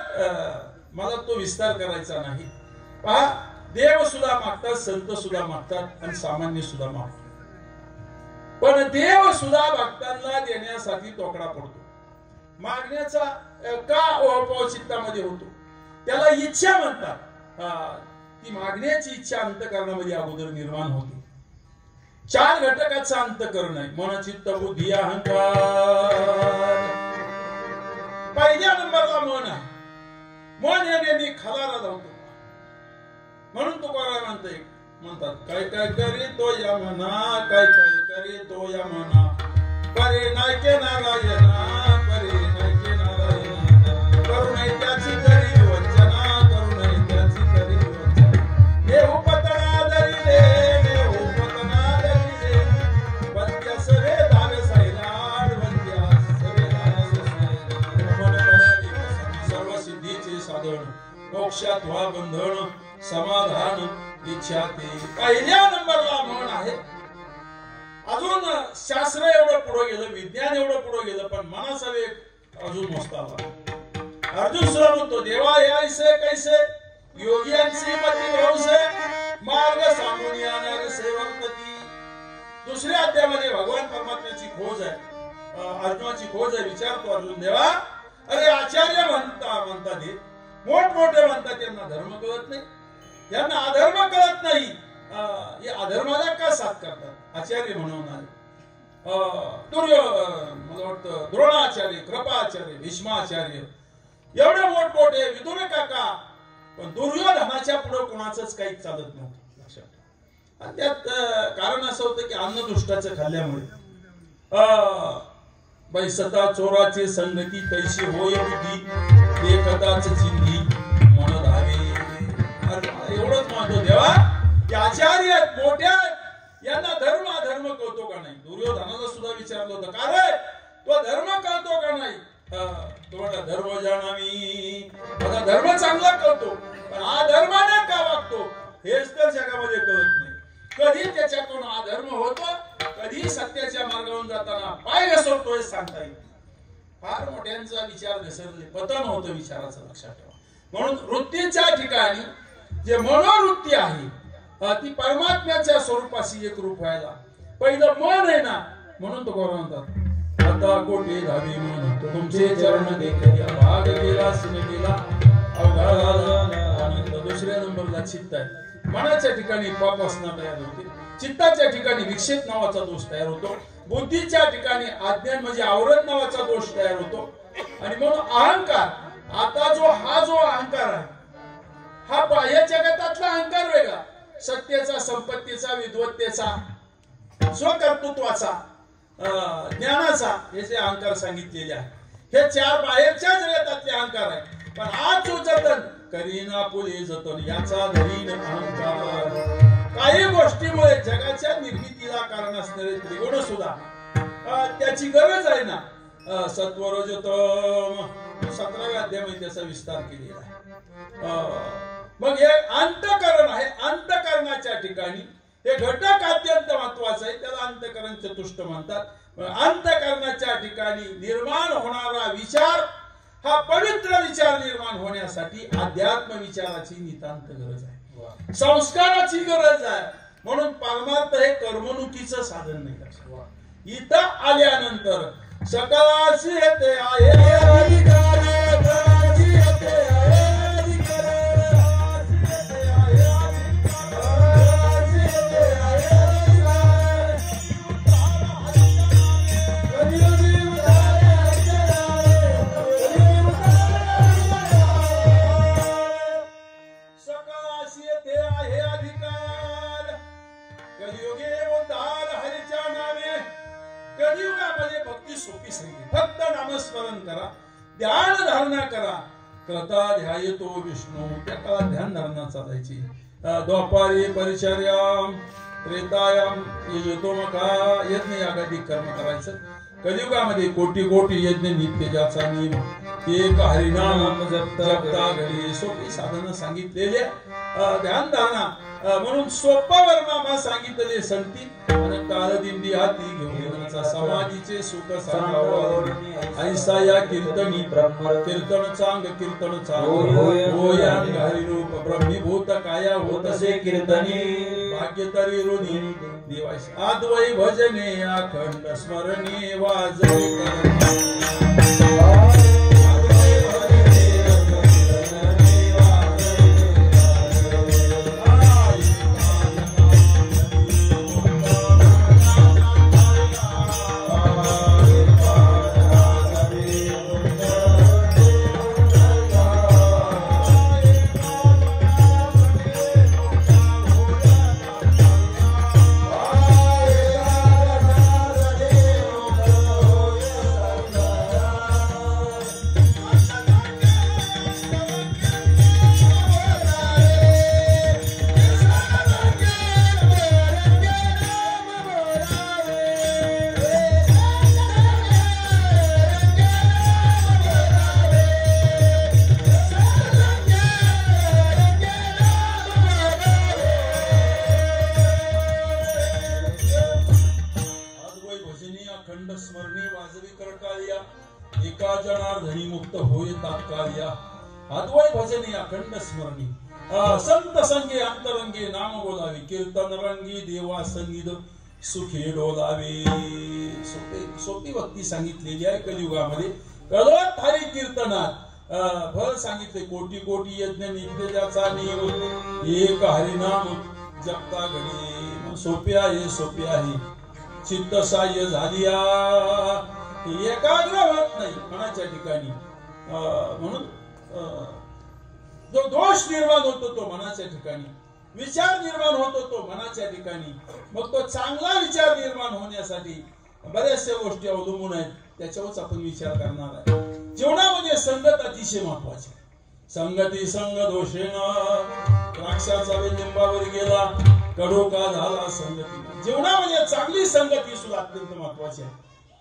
मला तो विस्तार करायचा नाही. पहा देव सुद्धा मागतात, संत सुद्धा मागतात आणि सामान्य सुद्धा मागतात. पण देव सुद्धा भक्तांना देण्यासाठी तोकडा पडतो. मागण्याचा का ओहापोह चित्तामध्ये होतो त्याला इच्छा म्हणतात. ती मागण्याची इच्छा अंतःकरणामध्ये अगोदर निर्माण होते. चार घटकाचा अंतःकरण आहे मन चित्त बुद्धी अहंकार. पहिल्या नंबरला मन आहे. मन हे नेहमी खालाला लावतो. म्हणून तुकोबा म्हणतात काय काय करे तो या मना काय काय करे तो या मना परे नायके नारायणा परे नायके नारायणा करुणे त्याची करी वंचना करुणे त्याची करी वंचना. हे उपतना दरिले हे उपतना दरिले वंद्या सरे धावे सैलाड वंद्या सरे धावे सर्व सिद्धीचे साधन मोक्षात व्हा बंधन समाधान इच्छा. ते पहिल्या नंबरला मन आहे. अजून शास्त्र एवढं पुढे गेलं, विज्ञान एवढं पुढे गेलं, पण मनाचा वेग अजून मोजता आला. अर्जुन सुद्धा म्हणतो देवा यायसे कैसे योगियांची मती भरवसे मार्ग सांगून येणार सेवंतती. दुसऱ्या अध्यायामध्ये भगवान परमात्म्याची खोज आहे. अर्जुनाची खोज आहे. विचारतो अर्जुन देवा अरे आचार्य म्हणता ते मोठमोठे म्हणतात त्यांना धर्म कळत नाही, त्यांना अधर्म कळत नाही. हे अधर्माला का साथ करतात आचार्य म्हणून मला वाटतं द्रोणाचार्य, कृपाचार्य, भीष्माचार्य एवढे मोठमोठे विदुर काका. पण दुर्योधनाच्या पुढे कोणाचंच काही चालत नव्हतं. लक्षात आणि त्यात कारण असं होतं की अन्नदुष्टाचं खाल्ल्यामुळे बाई सता चोराचे संगती तैशी होय बुद्धी एकदाच चिंधी मन धावे. एवढंच म्हणतो देवा की आचार्य मोठ्या यांना धर्म अधर्म कळतो का नाही. दुर्योधनाला सुद्धा विचारलं होतं का रे तो धर्म कळतो का नाही. तो म्हटला धर्म जाणावी माझा धर्म चांगला कळतो पण हा धर्माने का वागतो हेच तर जगामध्ये कळत नाही. कधी त्याच्याकडून अधर्म होतो कधी सत्याच्या मार्गावरून जाताना पाय घसरतो हे सांगता येईल. फार मोठ्यांचा विचार घसरले पतन होतं विचाराचं लक्षात ठेवा. म्हणून वृत्तीच्या ठिकाणी जे मनोवृत्ती आहे ती परमात्म्याच्या स्वरूपाशी एकरूप व्हायला पहिलं मन आहे ना. म्हणून तो बरोबर म्हणतात आता कोटी धावी मन तुमचे चरण देखील भाग गेला सिने गेला अवघा आनंद. दुसऱ्या नंबरला चित्त आहे. मनाच्या ठिकाणी पाप वासना तयार होते. चित्ताच्या ठिकाणी विक्षेप नावाचा दोष तयार होतो. बुद्धीच्या ठिकाणी अज्ञान म्हणजे आवरण नावाचा दोष तयार होतो. आणि म्हणून अहंकार आता जो अहंकार आहे हा बाह्य जगतातला अहंकार वेगळा सत्तेचा संपत्तीचा विद्वत्तेचा स्वकर्तृत्वाचा ज्ञानाचा हे जे अहंकार सांगितलेले आहे हे चार बाहेरच्या जगतातले अहंकार आहे. पण आज जो जतन करीना पुले जतन याचा धरीन अहंकार. काही गोष्टीमुळे जगाच्या निर्मितीला कारण असणारे त्रिगुण सुद्धा त्याची गरज आहे ना. सत्वरजतम 17व्या अध्यायामध्ये त्याचा विस्तार केलेला आहे. मग हे अंतःकरण आहे. अंतःकरणाच्या ठिकाणी हे घटक अत्यंत महत्वाचं आहे. त्याला अंतःकरण चतुष्ट म्हणतात. अंतःकरणाच्या ठिकाणी निर्माण होणारा विचार हा पवित्र विचार निर्माण होण्यासाठी अध्यात्म विचाराची नितांत गरज आहे. संस्काराची गरज आहे. म्हणून परमार्थ हे कर्मणुकीचं साधन नाही. इथं आल्यानंतर सकळाची येते आहे फक्त नामस्मरण करा ध्यान धारणा करा. कृता ध्यायतो विष्णू त्या काळात ध्यान धारणा चालायची. द्वापारी परिचर्याम त्रेतायाम यजतोमका यज्ञ यागादी कर्म करायचं. कलियुगामध्ये कोटी कोटी यज्ञ नित्य ज्याचा नियम एक हरिनाम जपता घडी सोपी साधनं सांगितलेले ध्यान धारणा म्हणून सोपा वर्मा सांगितले संती आणि काळदिंडी हाती घेऊन समाधीचे सुख सांगावं ऐसा या कीर्तनी कीर्तन चांग कीर्तन चांग होया हरिरूप ब्रह्मीभूत काया होतसे कीर्तनी भाग्य तरी ऋणी देवास आद्वै भजने अखंड स्मरणे वाजवे संत संगे अंतरंगे नाम बोलावे कीर्तन रंगी देवा संगीत सुखे डोलावे. सोपी भक्ती सांगितलेली आहे कलियुगामध्ये. कळवत हरी कीर्तनात फळ सांगितले कोटी कोटी यज्ञ नित्याचा नियम एक हरिनाम जपता घडी. सोपी आहे चित्त साह्य झाली एकाग्र होत नाही मनाच्या ठिकाणी. म्हणून जो दोष निर्माण होतो तो मनाच्या ठिकाणी विचार निर्माण होतो तो मनाच्या विचाराच्या ठिकाणी. मग तो चांगला विचार निर्माण होण्यासाठी बऱ्याचशा गोष्टी अवलंबून आहेत, त्याच्यावरच आपण विचार करणार आहे. जीवनामध्ये संगत अतिशय महत्वाची. संगती संग दोषेना द्राक्षाचा वेल लिंबावर गेला, कडू का झाला संगती. जीवनामध्ये चांगली संगती ही सुद्धा अत्यंत महत्वाची आहे.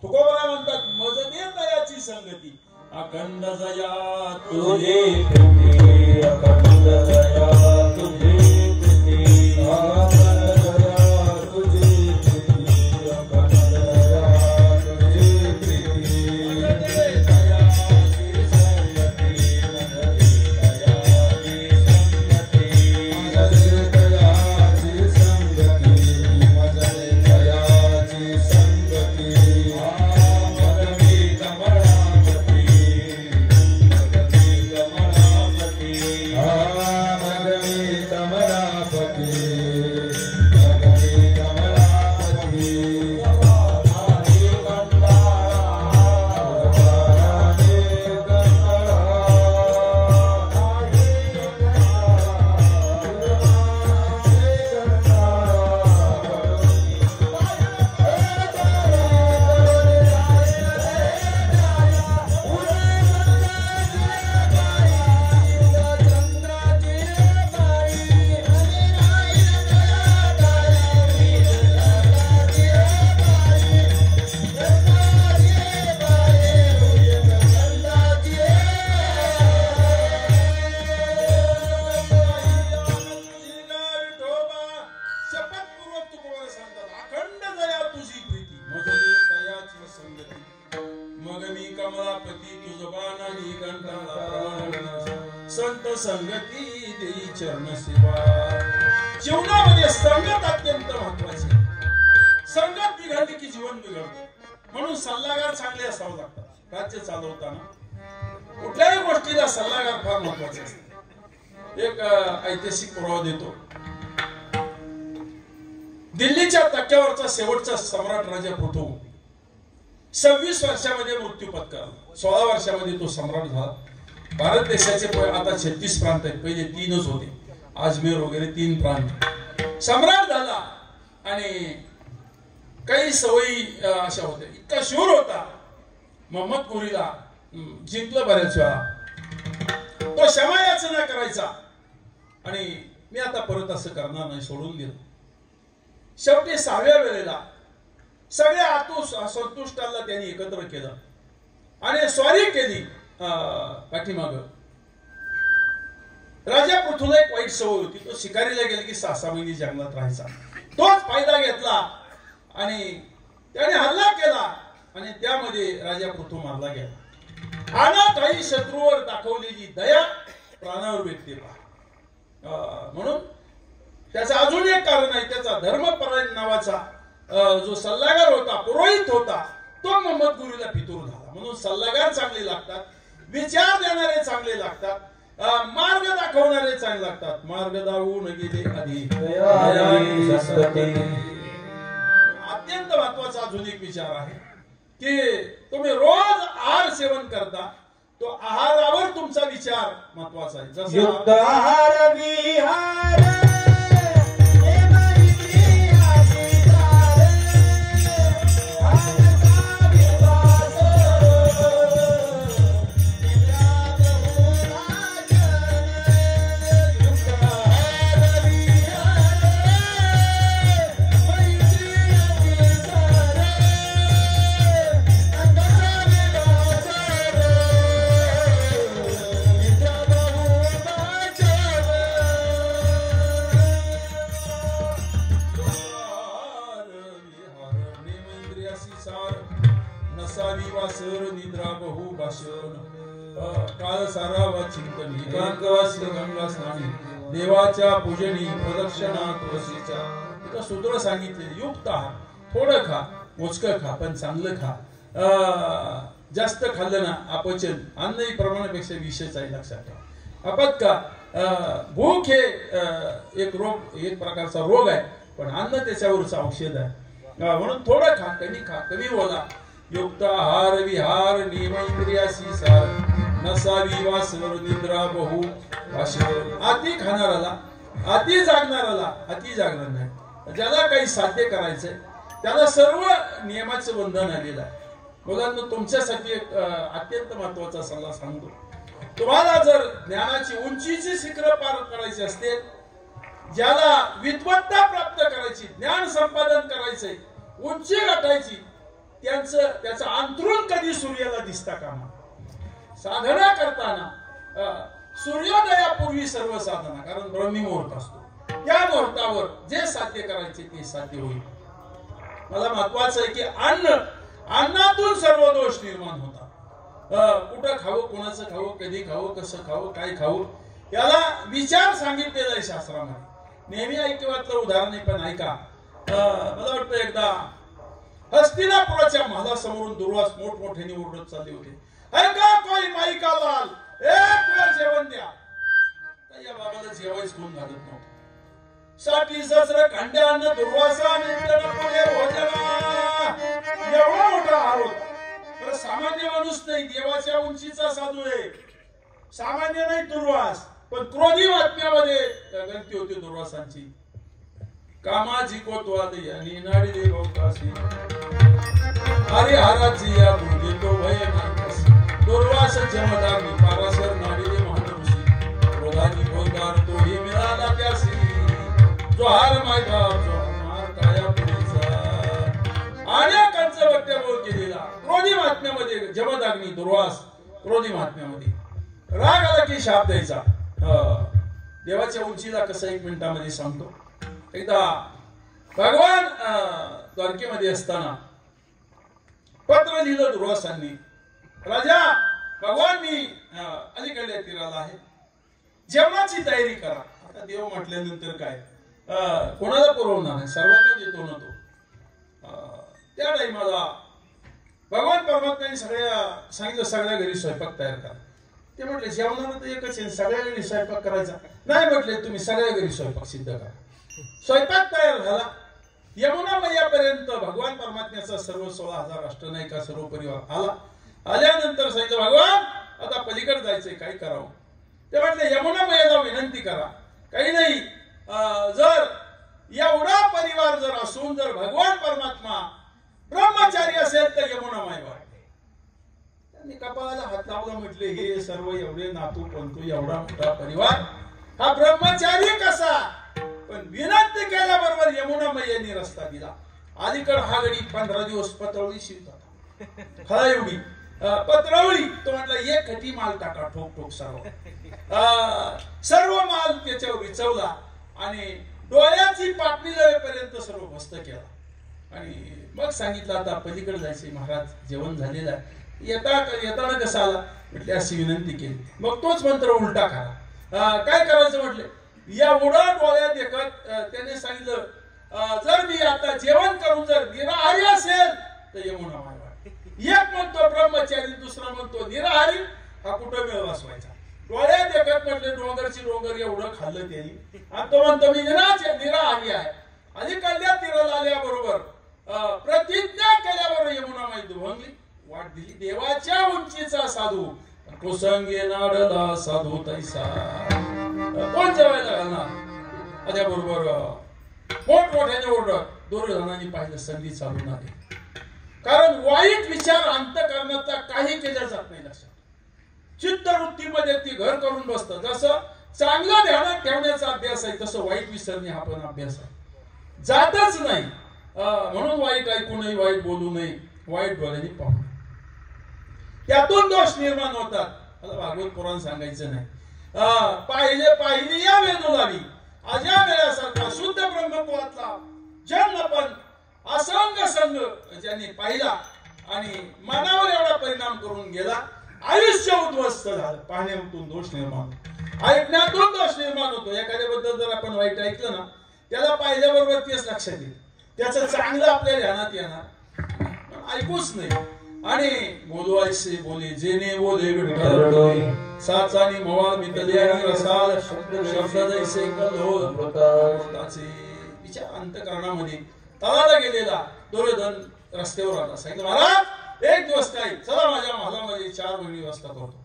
तुकोबरा म्हणतात मजने दयाची संगती. अखंड दया तुझे प्रीती, अखंड दया तुझे प्रीती, अखंड दया तुझे प्रीती, अखंड दया तुझे प्रीती. मजने दयाची संगती, मजने दयाची संगती, मजने दयाची संगती. संत संगती देई चरण सेवा. जीवनामध्ये संगत अत्यंत महत्वाची. संगत बिघडली की जीवन बिघडते. म्हणून सल्लागार चांगले असावं लागतात. राज्य चालवताना कुठल्याही गोष्टीला सल्लागार फार महत्वाचे असते. एक ऐतिहासिक पुरावा देतो. दिल्लीच्या तक्क्यावरचा शेवटचा सम्राट राजा पृथू 26 वर्षामध्ये मृत्यू पत्करला. 16 वर्षामध्ये तो सम्राट झाला. भारत देशाचे आता 36 प्रांत आहेत. पहिले 3च होते, अजमेर वगैरे 3 प्रांत. सम्राट झाला आणि काही सवयी अशा होत्या. इतका शूर होता. मोहम्मद घोरीला जिंकलं बऱ्याच वेळा. तो क्षमा याचना करायचा आणि मी आता परत असं करणार नाही, सोडून दिलं. शेवटी 6व्या वेळेला सगळ्या असंतुष्टांना त्यांनी एकत्र केलं आणि स्वारी केली. पाठीमाग राजा पृथूला एक वाईट सवय होती. तो शिकारीला गेला की 6-6 महिने जंगलात राहायचा. तोच फायदा घेतला आणि त्याने हल्ला केला आणि त्यामध्ये राजा पृथू मारला गेला. अनाथाई शत्रूवर दाखवलेली दया प्राणावर व्यक्ती म्हणून त्याचं अजून एक कारण आहे. त्याचा धर्मपरायण नावाचा जो सल्लागार होता, पुरोहित होता, तो मोहम्मद घोरीला फितूर झाला. म्हणून सल्लागार चांगले लागतात, विचार देणारे चांगले लागतात, मार्ग दाखवणारे चांगले लागतात. मार्ग दाखवून गेले आधी. अत्यंत महत्वाचा अजून एक विचार आहे की तुम्ही रोज आहार सेवन करता, तो आहारावर तुमचा विचार महत्वाचा आहे. जसं आहार विहार निद्रा बहु भाषण काल सारावा चिंतनी एकांतवासी गंगा स्नानी देवाच्या पूजनी प्रदक्षिणा तुळशीच्या. सूत्र सांगितले युक्त आहार. थोडं खा, मोजकं खा, पण चांगलं खा. जास्त खाल्लं ना अपचन, अन्नही प्रमाणापेक्षा विषच आहे, लक्षात ठेवा. अपत्का भूक हे एक रोग, एक प्रकारचा रोग आहे, पण अन्न त्याच्यावरच औषध आहे. म्हणून थोडं खा, कमी बोला. युक्त आहार विहार नियम इंद्रियासी सार नसावी वासर निद्रा बहु भाषण. अति खाणाराला, अति जागणाराला अति जागणार नाही. ज्याला काही साध्य करायचंय त्याला सर्व नियमाचे बंधन आलेलं आहे. मुलांना तुमच्यासाठी एक अत्यंत महत्वाचा सल्ला सांगतो. तुम्हाला जर ज्ञानाची उंचीची शिखर पार करायची असते, ज्याला विद्वत्ता प्राप्त करायची, ज्ञान संपादन करायचंय, उंची गाठायची, त्याचं अंतरून कधी सूर्याला दिसता कामा. साधना करताना सूर्योदयापूर्वी सर्व साधना, कारण ब्रह्मी मुहूर्त असतो, त्या मुहूर्तावर जे साध्य करायचे ते साध्य होईल. मला महत्वाचं आहे की अन्नातून सर्व दोष निर्माण होतात. कुठं खावं, कोणाचं खावं, कधी खावं, कसं खावं, काय खावं, याला विचार सांगितलेला आहे शास्त्रामध्ये. नेहमी ऐकवातलं उदाहरण आहे, पण ऐका. मला वाटतं एकदा हस्तिनापुराच्या महालासमोरून दुर्वास मोठमोठ्याने ओरडत चालले होते, ऐका कोई माई का लाल, एक वेळ जेवण द्या. या बाबाला जेवायच कोण घालत नव्हतं. 60 खंड्या अन्न दुर्वासाने पुढे भोजना, एवढा मोठा आरोप. तर सामान्य माणूस नाही, देवाच्या उंचीचा साधू आहे. सामान्य नाही दुर्वास, पण क्रोधी आत्म्यामध्ये गणती होती दुर्वासांची. कामाची कोतवादी आणि नाडी दे बहुतासी, हरिहराची या बुद्धी तो भय नाही. दुर्वास जमदागी पाराशर नाडी दे महानुषी, क्रोधाची बोलदार तो ही मिळाला त्यासी. जो हार मायका जो मार काया पुरीचा, अनेकांचा वक्तव्य केलेला. क्रोधी महात्म्यामध्ये जमदाग्नी दुर्वास, क्रोधी महात्म्यामध्ये राग आला की शाप द्यायचा. देवाच्या उंचीला कसं 1 मिनिटामध्ये सांगतो. एकदा भगवान द्वारकेमध्ये असताना पत्र लिहिलं दुर्वासांनी, राजा भगवान मी अलीकडल्या तीराला आहे, जेवणाची तयारी करा. आता देव म्हटल्यानंतर काय कोणाला पुरवणार आहे, सर्वांना देतो ना तो. त्या टाइमाला भगवान परमात्म्याने सांगितलं सगळ्या घरी स्वयंपाक तयार करा. ते म्हटले जेवणाला तर एकच आहे, सगळ्या घरी स्वयंपाक करायचा नाही. म्हटले तुम्ही सगळ्या घरी स्वयंपाक सिद्ध करा. स्वयंपाक तयार झाला. यमुना मैयापर्यंत भगवान परमात्म्याचा सर्व 16,000 अष्टनायिका सर्व परिवार आला. आल्यानंतर सांगितलं भगवान आता पलीकडे जायचंय, काय करावं. ते म्हटले यमुना मैयाला विनंती करा. काही नाही, जर एवढा परिवार जर असून जर भगवान परमात्मा ब्रह्मचारी असेल तर यमुना मैया. त्यांनी कपाळाला हात लावला, म्हटले हे सर्व एवढे नातू पंतू एवढा मोठा परिवार हा ब्रह्मचारी कसा. पण विनंती केल्याबरोबर यमुना मैयानी रस्ता दिला. अलीकड हा गडी 15 दिवस पत्रवळी शिवत होता. खरा एवढी पत्रवळी. तो म्हटला एक खटी माल टाका, ठोक ठोक सर्व माल त्याच्यावर विचवला आणि डोळ्याची पापणी जवळपर्यंत सर्व भस्त केला. आणि मग सांगितलं आता पलीकडे जायचे महाराज, जेवण झालेलं आहे. येताना कसा आला, म्हटले अशी विनंती केली. मग तोच मंत्र उलटा करा. काय करायचं म्हटले, या उडा डोळ्यात देखत त्याने सांगितलं, जर मी आता जेवण करून जर निराहारी असेल तर यमुना मैया. एक म्हणतो ब्रह्मचारी, दुसरा म्हणतो निराहारी. हा कुठं मेळ बसवायचा. डोळ्यात देखत म्हटले डोंगरची डोंगर एवढं खाल्लं त्यांनी. आणि तो म्हणतो मी निराहारी आहे. अलीकडल्या तीराला आल्याबरोबर प्रतिज्ञा केल्याबरोबर यमुना मैया दुभंगली, वाट दिली. देवाच्या उंचीचा साधू कुसंगे नाडला साधू तैसा. कोण जेवायला घालणार. त्याबरोबर मोठमोठ्याने ओरडत दुर्योधनाने पाहिलं, संधी चालून आली. कारण वाईट विचार अंतःकरणाचा काही केल्या जात नाही. लक्षात चित्तवृत्तीमध्ये ती घर करून बसतं. जसं चांगलं ध्यानात ठेवण्याचा अभ्यास आहे तसं वाईट विसरणे हा पण अभ्यास आहे. जातच नाही. म्हणून वाईट ऐकू नये, वाईट बोलू नये, वाईट डोळ्याने पाहू. त्यातून दोष निर्माण होतात. मला भागवत पुराण सांगायचं नाही. पाहिली या वेदोलावी अजा वेळासारखा शुद्ध ब्रह्मत्वातला जन्म पण असंग संग ज्यांनी पाहिला आणि मनावर एवढा परिणाम करून गेला, आयुष्य उद्ध्वस्त झालं. पाहण्यातून दोष निर्माण, ऐकण्यातून दोष निर्माण होतो. एखाद्याबद्दल जर आपण वाईट ऐकलं ना, त्याला पाहिल्याबरोबर तेच लक्षात येईल, त्याचं चांगलं आपल्या ध्यानात येणार, ऐकूच नाही. आणि बोलवायचे बोले जेने बोले विठ्ठल साचानी मवा मितले आणि रसाल शब्द जैसे कलोल अमृताचे. विचार अंतःकरणामध्ये तळाला गेलेला दुर्योधन रस्त्यावर आला. सांगितलं महाराज एक दिवस काय, चला माझ्या महालामध्ये 4 महिने व्यवस्था करतो.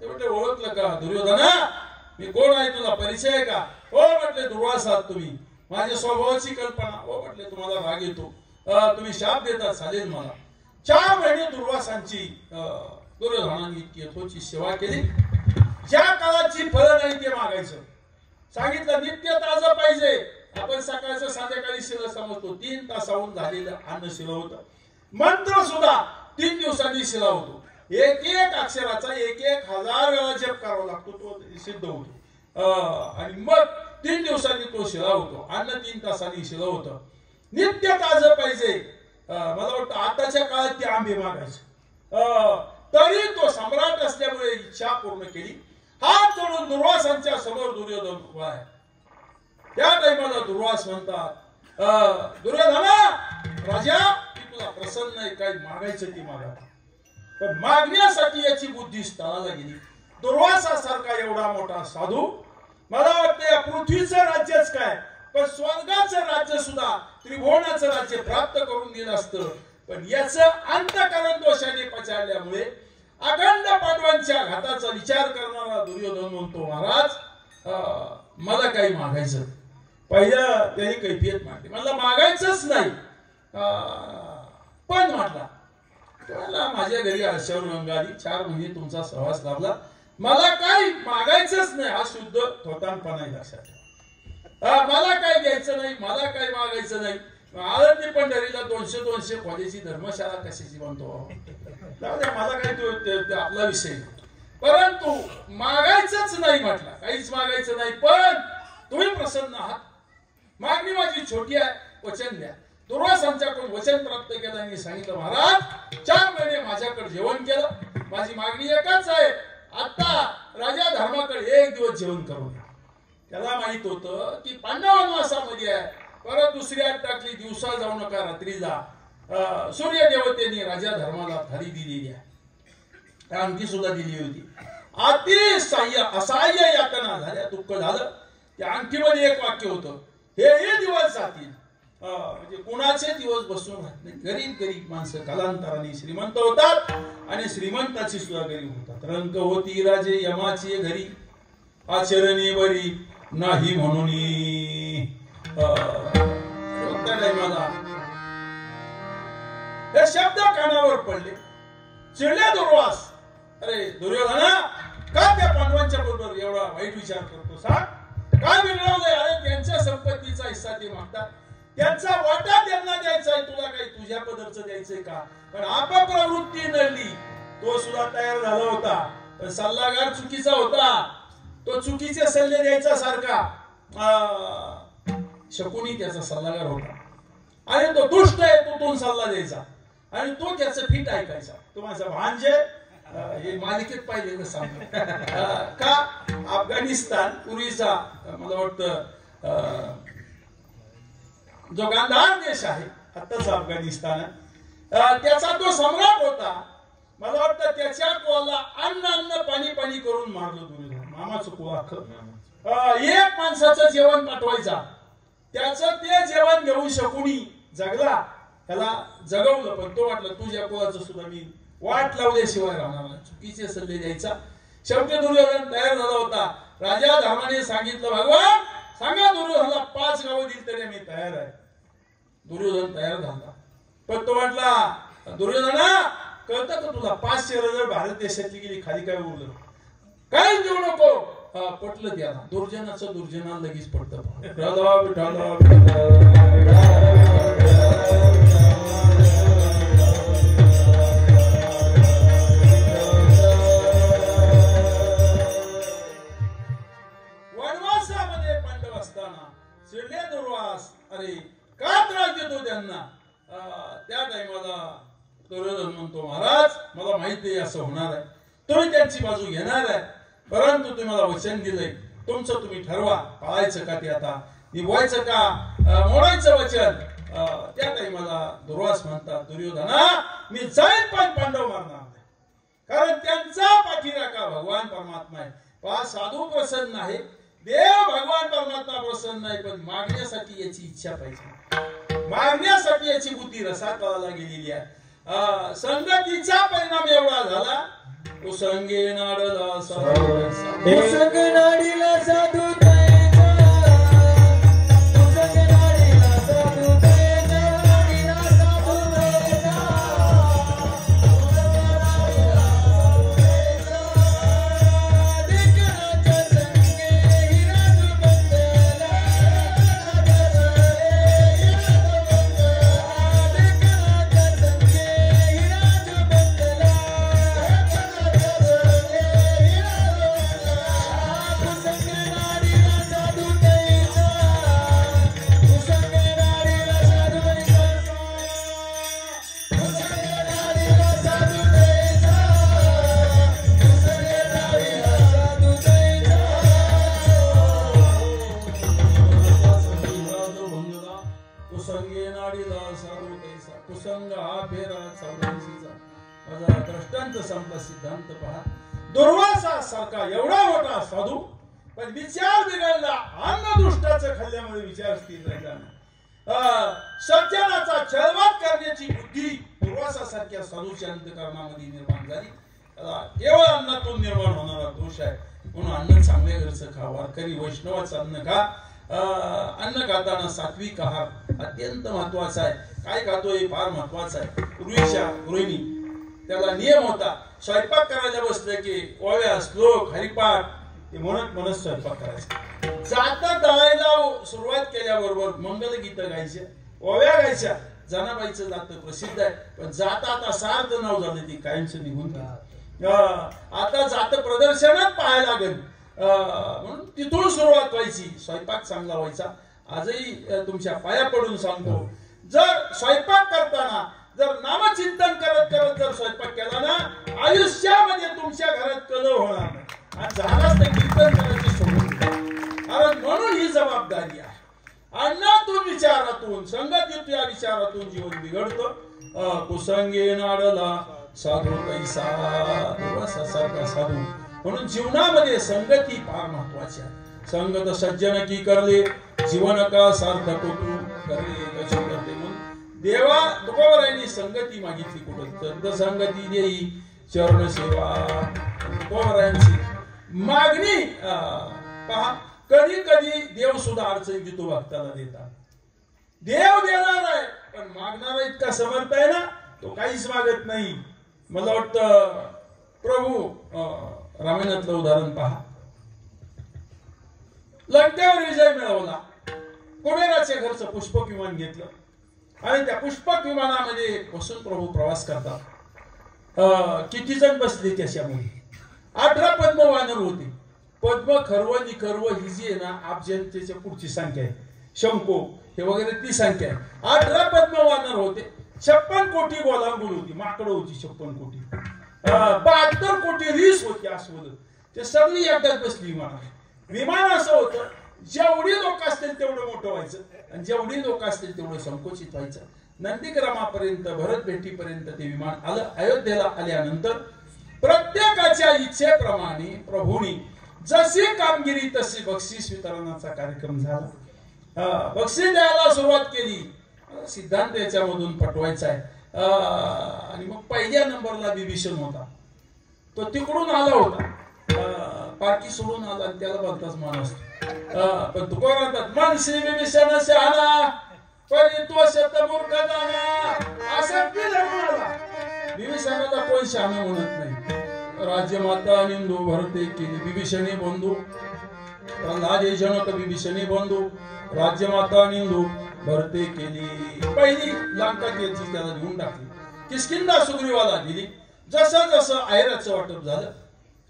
ते म्हटले ओळखलं का दुर्योधना, मी कोण आहे, तुला परिचय आहे का. हो म्हटले दुर्वास आहात तुम्ही. माझ्या स्वभावाची कल्पना हो म्हटले तुम्हाला राग येतो तुम्ही शाप देता चालेल मला 4 महिने दुर्वासांची दुर्योधनाने इतकी यथोची सेवा केली ज्या काळाची फळं नाही ते मागायचं सांगितलं नित्य ताजं पाहिजे आपण सकाळचं संध्याकाळी शिळ समजतो 3 तासाहून झालेलं अन्न शिळ होतं मंत्र सुद्धा 3 दिवसांनी शिळा होतो एक एक अक्षराचा 1000 वेळा जप करावा लागतो तो सिद्ध होतो आणि मग 3 दिवसांनी तो शिळा होतो अन्न 3 तासांनी शिळ होतं नित्य ताजं पाहिजे मला वाटतं आताच्या काळात ते आंबे मागायचे तरी तो सम्राट असल्यामुळे इच्छा पूर्ण केली हात जोडून दुर्वासांच्या समोर दुर्योधन उभा आहे त्या टाइमाला दुर्वास म्हणतात दुर्योधना राजा मी तुला प्रसन्न आहे काही मागायचं ते मागा पण मागण्यासाठी याची बुद्धी स्थळाला गेली दुर्वासासारखा एवढा मोठा साधू मला वाटतं या पृथ्वीचं राज्यच काय पण स्वर्गाचं राज्य सुद्धा त्रिभुवनाचं राज्य प्राप्त करून दिलं असतं पण याचं अंतःकरण दोषाने पछाडल्यामुळे अखंड पांडवांच्या घाताचा विचार करणारा दुर्योधन म्हणतो महाराज मला काही मागायचं पहिल्या त्याने कैफियत मागली मला मागायचंच नाही पण म्हटला तुम्हाला माझ्या घरी आरशावर रंग आली 4 महिने तुमचा सहवास लाभला मला काही मागायचंच नाही हा शुद्ध थोतानपणा आहे लक्षात मला काही द्यायचं नाही मला काही मागायचं नाही आळंदी पंढरीला 200 खोलीची धर्मशाळा कशाची म्हणतो मला काही आपला विषय परंतु मागायचंच नाही म्हटला काहीच मागायचं नाही पण तुम्ही प्रसन्न आहात मागणी माझी छोटी आहे वचन द्या दुर्वासांच्याकडून वचन प्राप्त केलं आणि सांगितलं महाराज 4 महिने माझ्याकडे जेवण केलं माझी मागणी एकच आहे आता राजा धर्माकडे 1 दिवस जेवण करून द्या त्याला माहित होतं की पांडव वनवासामध्ये आहे परत दुसरी आत टाकली दिवसा जाऊ नका रात्री जा सूर्य देवतेने राजा धर्माला थारी दिलेली आहे अंकी सुद्धा दिली होती अति असहाय्य यातना झाल्या दुःख झालं त्या अंकीमध्ये एक वाक्य होतं हे दिवस जातील म्हणजे कोणाचे दिवस बसून राहत नाही गरीब माणसं कालांतराने श्रीमंत होतात आणि श्रीमंताची सुद्धा गरीब होतात रंक होती राजे यमाची घरी आचरणी बरी नाही म्हणून मला हे शब्द कानावर पडले चिडले दुर्वास अरे दुर्योधना का त्या पांडवांच्या बरोबर एवढा वाईट विचार करतो सांग काय बिघडवलंय अरे त्यांच्या संपत्तीचा हिस्सा ते मागतात त्यांचा वाटा त्यांना द्यायचा आहे तुला काही तुझ्या पदरचं द्यायचंय का पण अपप्रवृत्ती नडली तो सुद्धा तयार झाला होता पण सल्लागार चुकीचा होता तो चुकीचे सल्ले द्यायचा सारखा शकुनी त्याचा सल्लागार होता आणि तो दुष्ट आहे तो सल्ला द्यायचा आणि तो त्याचं फिट ऐकायचा तो माझा भांजे हे मालिकेत पाहिजे सांग का अफगाणिस्तान पूर्वीचा मला वाटतं जो गांधार देश आहे आताच अफगाणिस्तान त्याचा तो सम्राट होता मला वाटतं त्याच्या कुळाला अन्न पाणी करून मारलं दुर्योधन मामाचं कुळ एक माणसाचं जेवण पाठवायचा त्याचं ते जेवण घेऊन शकुनी जगला त्याला जगवलं पण तो वाटलं तुझ्या कुळाचं सुद्धा मी वाट लावल्याशिवाय राहणार नाही चुकीचे सल्ले द्यायचा शेवटी दुर्योधन तयार झाला होता राजा धर्माने सांगितलं भगवान सांगा दुर्योधनाला 5 गावं दिली तरी मी तयार आहे दुर्योधन तयार झाला पण तो म्हटला दुर्योधना कळतं का तुला 5 शहरं जर भारत देशातली गेली खाली काय उरलं काही देऊ नको पटलं त्याला दुर्जनाचं दुर्जना लगेच पडतं वनवासामध्ये पांडव असताना चिडले दुर्वास अरे का त्रास देतो त्यांना त्या टाइमाला दुर्योधन म्हणतो महाराज मला माहिती आहे असं होणार आहे तुम्ही त्यांची बाजू घेणार आहे परंतु तुम्ही मला वचन दिलंय तुमचं तुम्ही ठरवा पाळायचं का ते आता निभवायचं का मोडायचं वचन त्या टाइमाला दुर्वास म्हणतात दुर्योधना मी जाईन पण पांडव मारणार नाही कारण त्यांचा पाठीराखा भगवान परमात्मा आहे पहा साधू प्रसन्न आहे देव भगवान परमात्मा प्रसन्न नाही पण मागण्यासाठी याची इच्छा पाहिजे मागण्यासाठी याची बुद्धी रसातळाला गेलेली आहे संगतीचा परिणाम एवढा झाला उसंगे नाडला साधू नाडीला साधू कुसंगे नाडीला साधू तैसा कुसंग हा फेरा 84चा माझा दृष्टांत संपला सिद्धांत पहा दुर्वासा सारखा एवढा मोठा साधू पण विचार बिघडला अन्न दुष्टाचं खाल्ल्यामुळे विचार स्थिर राहिला सज्जनाचा छळवट करण्याची बुद्धी दुर्वासासारख्या साधूच्या अंतःकरणामध्ये निर्माण झाली केवळ अन्नातून निर्माण होणारा दोष आहे म्हणून अन्न चांगल्या घरचं खा वारकरी वैष्णवाचं अन्न खा अन्न खाताना सात्विक आहार अत्यंत महत्वाचा आहे काय खातो हे फार महत्वाचं आहे पूर्वीच्या गृहिणी त्याला नियम होता स्वयंपाक करायला बसले की ओव्या श्लोक हरिपाठ ते म्हणत स्वयंपाक करायचा जाता दळायला सुरुवात केल्याबरोबर मंगलगीत गायचे ओव्या गायच्या जनाबाईचं जातं प्रसिद्ध आहे पण जाता आता सार्थ नाव झालं ती कायमचं निघून आता जात प्रदर्शनात पाहायला लागेल म्हणून तिथून सुरुवात व्हायची स्वयंपाक चांगला व्हायचा आजही तुमच्या पाया पडून सांगतो जर स्वयंपाक करताना जर नामचिंतन करत करत जर स्वयंपाक केला ना आयुष्यामध्ये तुमच्या घरात कलह होणार नाही आणि झालाच तर कीर्तन करायची सोडून कारण म्हणून ही जबाबदारी आहे अन्नातून विचारातून संगतीत या विचारातून जीवन बिघडतं कुसंगे नाडला साधू कैसा सारखा साधू म्हणून जीवनामध्ये संगती फार महत्वाची आहे संगत सज्जन की करले जीवन का सार्थक तू करले कशी करते म्हणून देवा तुकोबरायांनी संगती मागितली कुठं संगती देई चरण सेवा तुकोबरायांची मागणी पहा कधी कधी देव सुद्धा अडचणी देतो भक्ताला देतात देव देणार आहे पण मागणारा इतका समर्थ आहे ना तो काहीच मागत नाही मला वाटतं प्रभू रामायणातलं उदाहरण पहा लंकेवर विजय मिळवला कुबेराच्या घरचं पुष्पक विमान घेतलं आणि त्या पुष्पक विमानामध्ये बसून प्रभू प्रवास करतात किती जण बसले त्याच्यामुळे 18 पद्म वानर होते पद्म खर्व निखर्व ही जी आहे ना आपजनतेच्या पुढची संख्या आहे शंको हे वगैरे ती संख्या आहे 18 पद्म वानर होते 56 कोटी गोलांगुल होती माकडं होती 56 कोटी 72 कोटी रीस होती अस्वल ते सगळी एकदाच बसली विमान असं होतं जेवढी लोक असतील तेवढं मोठं व्हायचं आणि जेवढी लोक असतील तेवढं संकोचित व्हायचं नंदीग्रामापर्यंत भरत भेटीपर्यंत ते विमान आलं अयोध्येला आल्यानंतर प्रत्येकाच्या इच्छेप्रमाणे प्रभूंनी जशी कामगिरी तशी बक्षीस वितरणाचा कार्यक्रम झाला बक्षीस द्यायला सुरुवात केली सिद्धांत याच्यामधून पटवायचा आहे आणि मग पहिल्या नंबरला विभीषण होता तो तिकडून आला होता पार्टी सोडून आला आणि त्याला बोलताच मान असतो पण तुका म्हणतात मन श्री विभीषण शहाणा पण तो शतमूर्ख जाणा असं विभीषणाला कोण शहाणा म्हणत नाही राज्यमाता निंदू भरते केली विभीषणे बंधू प्रल्हादे जनक विभीषणे बंधू राज्यमाता निंदू भरते केली पहिली लंका त्याची त्याला घेऊन टाकली किष्किंधा सुग्रीवाला दिली जसं जसं ऐराचं वाटप झालं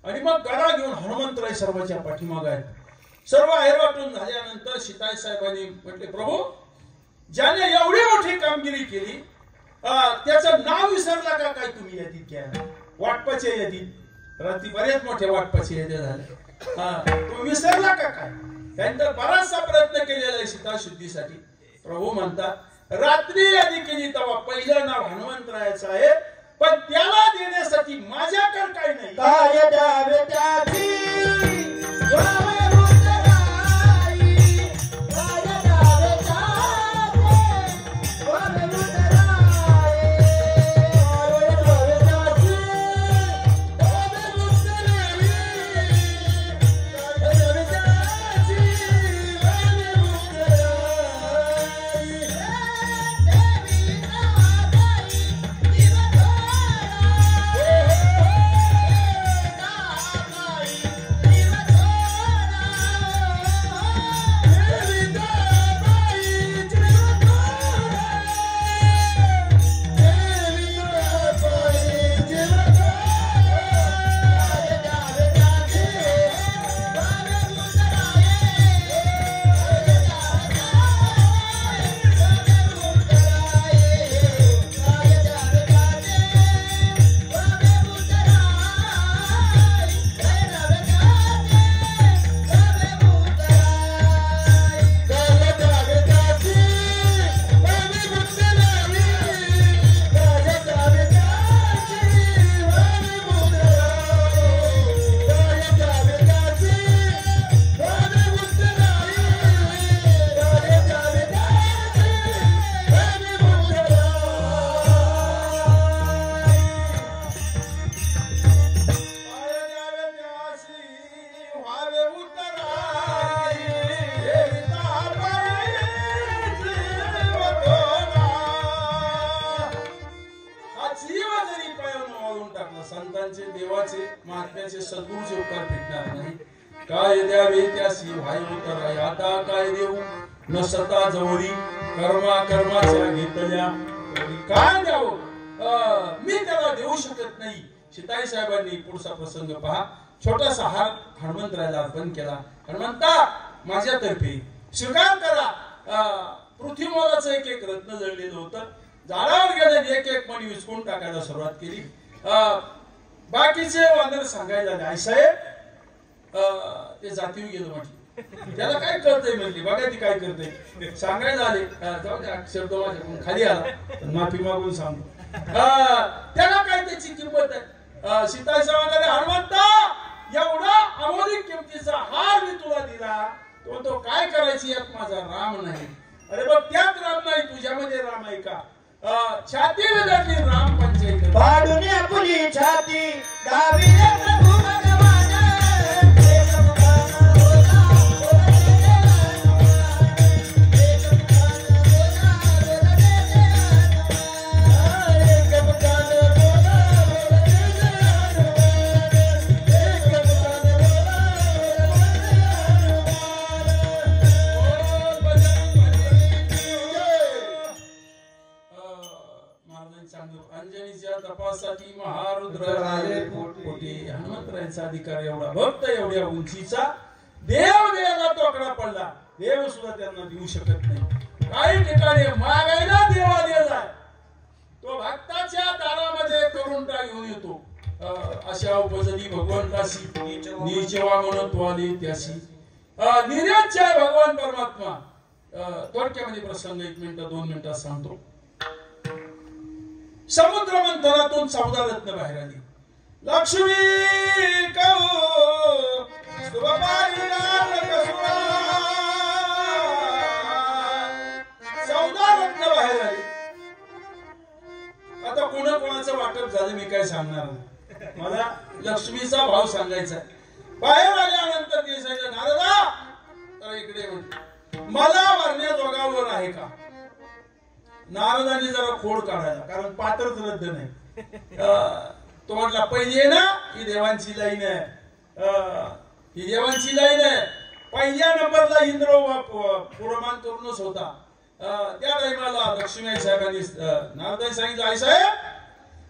आणि मग गदा घेऊन हनुमंतराय सर्वांच्या पाठीमागे आहेत सर्व ऐर वाटून झाल्यानंतर सीताई साहेबांनी म्हटले प्रभू ज्याने एवढी मोठी कामगिरी केली त्याचं नाव विसरला का काय तुम्ही यादीत घ्या वाटपाच्या यादीत रात्री बरेच मोठे वाटपाचे यादी झाले तो विसरला का काय त्यानंतर बराचसा प्रयत्न केलेला आहे सीता शुद्धीसाठी प्रभू म्हणतात रात्री यादी केली तेव्हा पहिलं नाव हनुमंतरायाचं आहे पण त्याला देण्यासाठी माझ्याकडे काही नाही काय द्यावे त्याची महात्म्याचे सद्गुरूचे उपकार भेटणार नाही. काय द्यावे त्यासी व्हाय उतर आता काय देऊ न सता जवळी कर्माच्या घेतल्या काय द्यावं मी त्याला देऊ शकत नाही. शिताई साहेबांनी पुढचा प्रसंग पहा. छोटासा हार हनुमंतरायला अर्पण केला. हनुमंता माझ्यातर्फे स्वीकार करा. पृथ्वीमोलाचं एक एक रत्न जळलेलं होतं. झाडावर गेल्याने एक एक मणी विचकून टाकायला सुरुवात केली. बाकीचे वानर सांगायला लागले आई साहेब ते जातीव गेलं म्हटलं. त्याला काय कळतंय म्हणली बघा ती काय करते सांगायला आले. जाऊ द्या शब्द माझ्याकडून खाली आला माफी मागून सांगतो. त्याला काय त्याची किंमत आहे. सीताई साहेबांनी हनुमंता एवढा अमोलिक किमतीचा हार मी तुला दिला तो काय करायची यात माझा राम नाही. अरे बघ त्यात राम नाही तुझ्यामध्ये राम आहे का. छाती विदरली राम पंचायत पाडून आपली छाती गाविले प्रभू भगवान अंजनीच्या तपासाठी महारुद्र कोटी हनुमंतरायांचा अधिकार एवढा भक्त एवढ्या उंचीचा देव देवाला तोकडा पडला. देव सुद्धा त्यांना देऊ शकत नाही. काही ठिकाणी मागायला देवा दिलाय तो भक्ताच्या दारामध्ये करुणता घेऊन येतो. अशा उपजनी भगवंताशी नीच वागणत्वाले त्याशी निर्याच भगवान परमात्मा. थोडक्यामध्ये प्रसंग 1 मिनिट 2 मिनिटात सांगतो. समुद्र मंथनातून 14 रत्न बाहेर आली. लक्ष्मी कौ सुरपारी लाल कसुरा 14 रत्न बाहेर आली. आता कोणाचं वाटप झालं मी काय सांगणार नाही. मला लक्ष्मीचा भाव सांगायचा. बाहेर आल्यानंतर ते सांगितलं नारदा तर इकडे म्हटलं मला मरण्याजोगावर आहे का. नारदाने जरा खोड काढायला कारण पात्रच रद्द नाही. तो म्हटला पहिली आहे ना ही देवांची लाईन आहे. ही देवांची लाईन आहे. पहिल्या नंबरला इंद्र पुरमान करूनच होता. त्या टाइमाला लक्ष्मी साहेबांनी नारदाने सांगितलं आई साहेब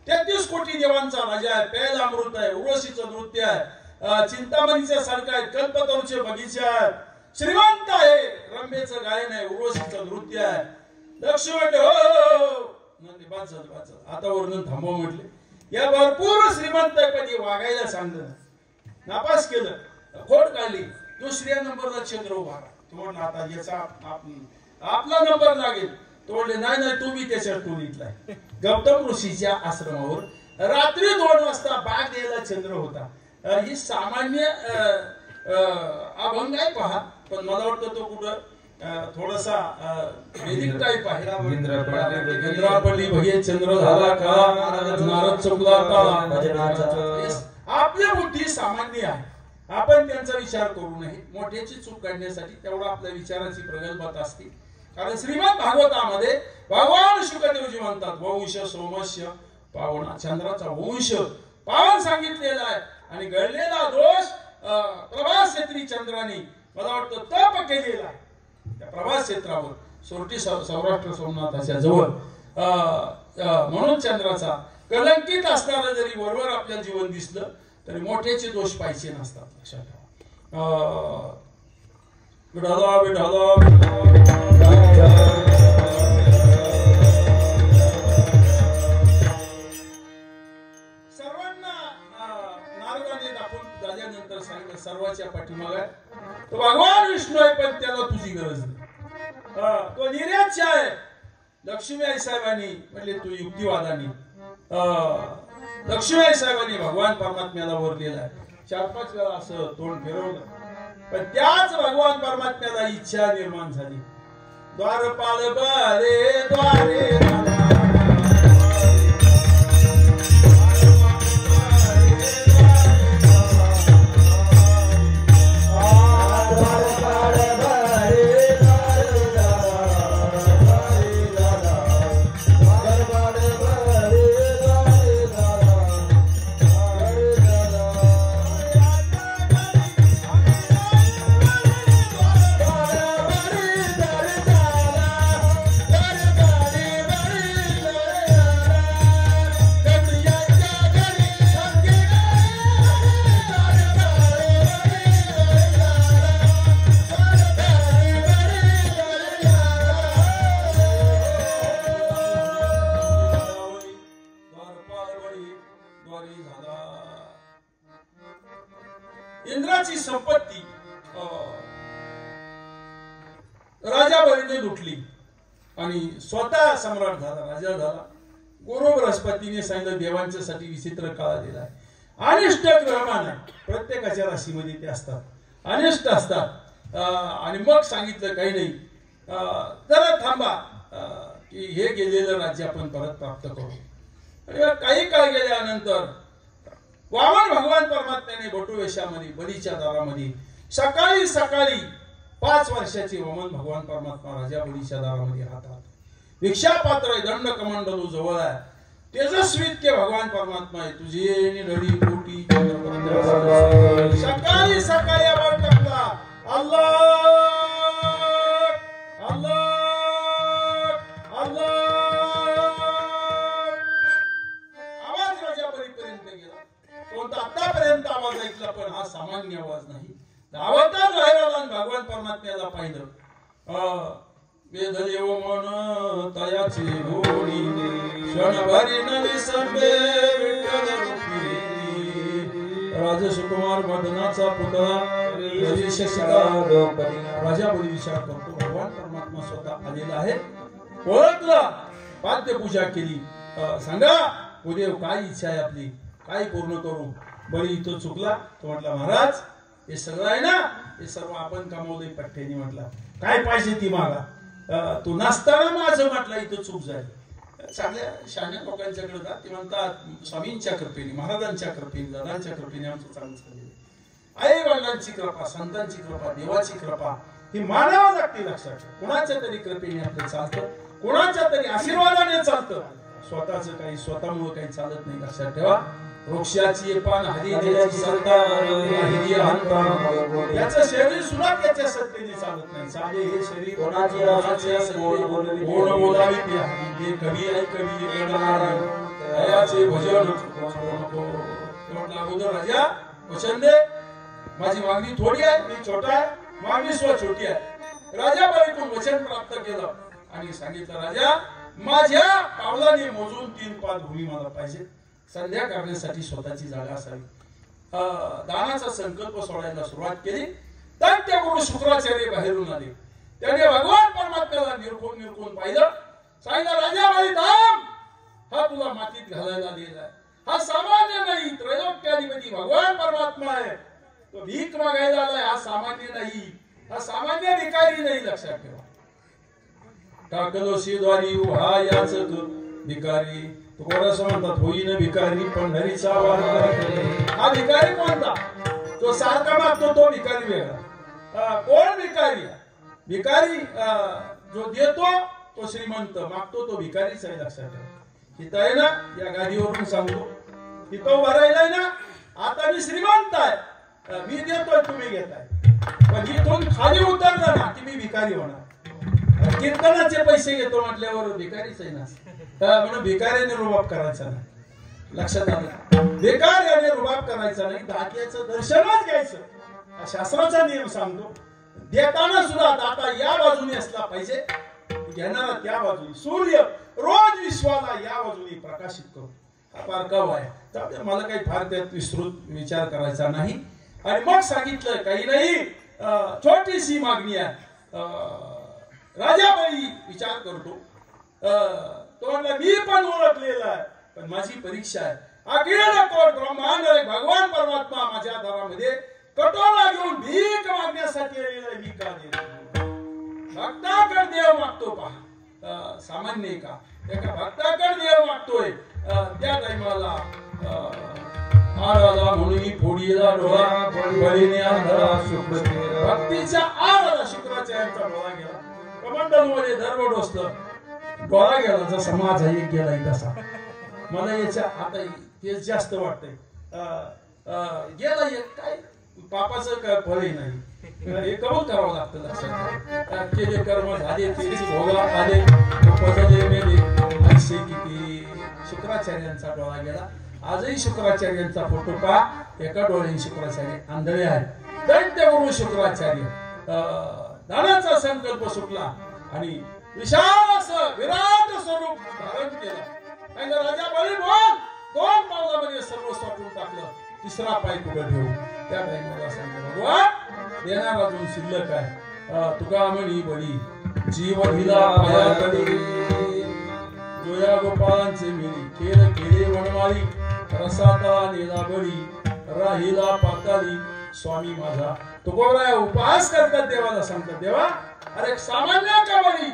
33 कोटी देवांचा राजा आहे. प्यायला अमृत आहे. उर्वशीचं नृत्य आहे. चिंतामणीचे सारखं आहे. कल्पतरूचे बगीचे आहेत. श्रीमंत आहे. रंभेचं गायन आहे. उर्वशीचं नृत्य आहे. लक्ष्मी म्हटले हो बाद झालं आता वर्णन थांबव म्हटले. या भरपूर श्रीमंतपदी वागायला सांगलं नापास केलं. खोट काढली. दुसऱ्या नंबरला चंद्र उभा. तो म्हणला आता याचा आपला नंबर लागेल. तो म्हणले नाही तुम्ही त्याच्या टोळीतलाय. गौतम ऋषीच्या आश्रमावर रात्री 2 वाजता बाग द्यायला चंद्र होता. ही सामान्य अभंग आहे पहा. पण मला वाटतं तो कुठं थोडासा वैदिक टाइप आहे. इंद्रापल्ली भगे चंद्र झाला काळा नारद चुकला काळा. आपली बुद्धी सामान्य आहे. आपण त्यांचा विचार करू नये. मोठ्याची चूक काढण्यासाठी तेवढा आपल्या विचाराची प्रगल्भता असते. कारण श्रीमद भागवतामध्ये भगवान शुकदेवजी म्हणतात वंश सोमस्य पावना चंद्राचा वंश पावन सांगितलेला आहे. आणि घडलेला दोष प्रभास क्षेत्री चंद्राने मला वाटतं तप केलेला आहे. त्या प्रभास क्षेत्रावर सोरटी सौराष्ट्र सोमनाथाच्या जवळ म्हणून चंद्राचा कलंकित असणारा जरी वरवर आपल्याला जीवन दिसलं तरी मोठ्याचे दोष पाहिजे नसतात. लक्षात ठेवा. विठाला विठाला सर्वांना नारदाने दाखवून झाल्यानंतर सांगितलं सर्वांच्या पाठीमागे तो भगवान विष्णू आहे पण त्याला तुझी गरज नाही. तो निर्याच आहे. लक्ष्मी आई साहेबांनी म्हटले तू युक्तिवादाने लक्ष्मी आई साहेबांनी भगवान परमात्म्याला वरलेला आहे. 4-5 वेळा असं तोंड फिरवलं पण त्याच भगवान परमात्म्याला इच्छा निर्माण झाली. द्वारपाल बरे द्वारे राजाची संपत्ती राजा बळीने लुटली आणि स्वतः सम्राट झाला, राजा झाला. गुरु बृहस्पतीने सांगितलं देवांच्यासाठी विचित्र काळ दिला आहे. अनिष्ट ग्रहमान आहे, प्रत्येकाच्या राशीमध्ये ते असतात, अनिष्ट असतात. आणि मग सांगितलं काही नाही, जरा थांबा की हे गेलेलं राज्य आपण परत प्राप्त करू. आणि काही काळ गेल्यानंतर वामन भगवान परमात्म्याने बटू वेशामध्ये बलीच्या दारामध्ये सकाळी सकाळी 5 वर्षाचे वामन भगवान परमात्मा राजा बलीच्या दारामध्ये राहतात. भिक्षा पात्र दंड कमंडलू जवळ आहे, तेजस्वीत भगवान परमात्मा आहे, तुझे नडी कोटी सकाळी सकाळी आवाज टाकला, अल्लाह अल्लाह अल्लाह. आवाज राजा बळीपर्यंत गेला. कोणता आतापर्यंत आवाज ऐकला, पण हा सामान्य आवाज नाही. धावता बाहेर भगवान परमात्म्याला पाहिलं. वेददेव मन तयाची होडी क्षणभरी नवी संबे विठ्ठल रूपी. राजसुकुमार मदनाचा पुतळा राजा बळी विचार करतो, भगवान परमात्मा स्वतः आलेला आहे. ओळखला, पाद्यपूजा केली. सांगा उदेव काय इच्छा आहे आपली, काय पूर्ण करू. बळी इथं चुकला. तो म्हटला, महाराज हे सगळं आहे ना, हे सर्व आपण कमावलंय पठ्ठ्याने. म्हटला काय पाहिजे ती मागा. तू नसताना माझं म्हटलं इथं चूक झाली. चांगल्या शहाण्या लोकांच्याकडे जा, ते म्हणतात स्वामींच्या कृपेने, महाराजांच्या कृपेने, दादांच्या कृपेने आमचं चांगलं चाललेलं. आई वडिलांची कृपा, संतांची कृपा, देवाची कृपा ही मानावं लागते. लक्षात ठेवा, कोणाच्या तरी कृपेने आपलं चालतं, कोणाच्या तरी आशीर्वादाने चालतं. स्वतःच काही स्वतःमुळे काही चालत नाही. लक्षात ठेवा, वृक्षाची पान हरी द्यायची सत्ता याचं शरीर सुद्धा त्याच्या सत्तेने चालत नाही. चाले हे शरीर कोणाची गोड बोलावी ते हरी, कवी आहे कवी दयाचे भजन म्हटलं. अगोदर राजा वचन दे, माझी मागणी थोडी आहे, मी छोटा आहे, मागणी स्व छोटी आहे. राजा बळीतून वचन प्राप्त केलं आणि सांगितलं, राजा माझ्या पावलाने मोजून 3 पाद भूमी मला पाहिजे. संध्या करण्यासाठी स्वतःची जागा असावी. दानाचा संकल्प सोडायला सुरुवात केली. तर त्या गुरु शुक्राचार्य बाहेरून आले. त्याने भगवान परमात्म्याला निरखून पाहिलं. सांगितलं, राजा बळी थांब, हा तुला मातीत घालायला दिलाय. हा सामान्य नाही, त्रैलोक्याधिपती भगवान परमात्मा आहे. तो भीक मागायला आलाय, हा सामान्य नाही, हा सामान्य भिकारी नाही. लक्षात ठेवा. टाकलो शेद्वारी उभा याच भिकारी. तुकोडा म्हणतात, होईन भिकारी पंढरीचा वारकरी. हा भिकारी कोणता? तो सारखा मागतो तो भिकारी वेगळा. कोण भिकारी? भिकारी जो देतो तो श्रीमंत, मागतो तो भिकारीच आहे. लक्षात ठेवा. इथं आहे ना, या गादीवरून सांगतो, इथं उभा राहिलाय ना, आता मी श्रीमंत आहे, मी देतोय, तुम्ही घेताय. पण इथून खाली उतरलं ना की मी भिकारी होणार. कीर्तनाचे पैसे घेतो म्हटल्यावर भिकारीच आहे ना. म्हणून भिकाऱ्याने रुबाब करायचा नाही. लक्षात आलं, भिकाऱ्याने रुबाब करायचा नाही. दात्याचं दर्शनच घ्यायचं, शास्त्राचा नियम सांगतो. देताना सुद्धा दाता या बाजूने असला पाहिजे, घेणारा त्या बाजूने. सूर्य रोज विश्वाला या बाजूने प्रकाशित करू, हा बारकाव आहे. तर मला काही फार त्यात विस्तृत विचार करायचा नाही. आणि मग सांगितलं, काही नाही, छोटीशी मागणी आहे. राजा बळी विचार करतो. तो म्हणला, मी पण ओळखलेला आहे, पण माझी परीक्षा आहे. अखिल कोट ब्रह्मांड भगवान परमात्मा माझ्या दारामध्ये कटोरा घेऊन भीक मागण्यासाठी आलेला. मी का देतो? भक्ताकडे देव मागतो पहा, सामान्य का? एका भक्ताकडे देव मागतोय. त्या टाइमाला आराला म्हणून फोडीला डोळा बळीने आंधळा शुक्र. भक्तीच्या आराला शुक्राचार्यांचा डोळा गेला. कमंडलमध्ये दरवड असतं, डोळा गेला. जसा माझा एक गेलाय तसा मला याच्या आता तेच जास्त वाटतंय. गेला एक, काय पापाचं काय फळही नाही, हे कबूल करावं लागतं. लक्षात केले कर्म झाले, तेच भोगा आले, पजले मेले. ऐसे किती शुक्राचार्यांचा डोळा गेला. आजही शुक्राचार्यांचा फोटो पहा, एका डोळ्याने शुक्राचार्य आंधळे आहेत. दैत्य गुरु शुक्राचार्य. दानाचा संकल्प सुटला आणि विशाल असं विराट स्वरूप धारण केलं. आणि राजा बळी बोल 2 पावलामध्ये सर्व वाटून टाकलं. 3रा पाय पुढे ठेवू. त्या टाइमला सांगितलं भगवान देणार अजून शिल्लक आहे तुका म्हणी बळी जीव दिला पायातली गोया गोपाळांचे मिळी खेळ खेळे वनमाळी रसाता नेला बळी राहिला पाताळी स्वामी माझा तुकोबराय उपहास करतात देवाला सांगतात देवा अरे सामान्य का बळी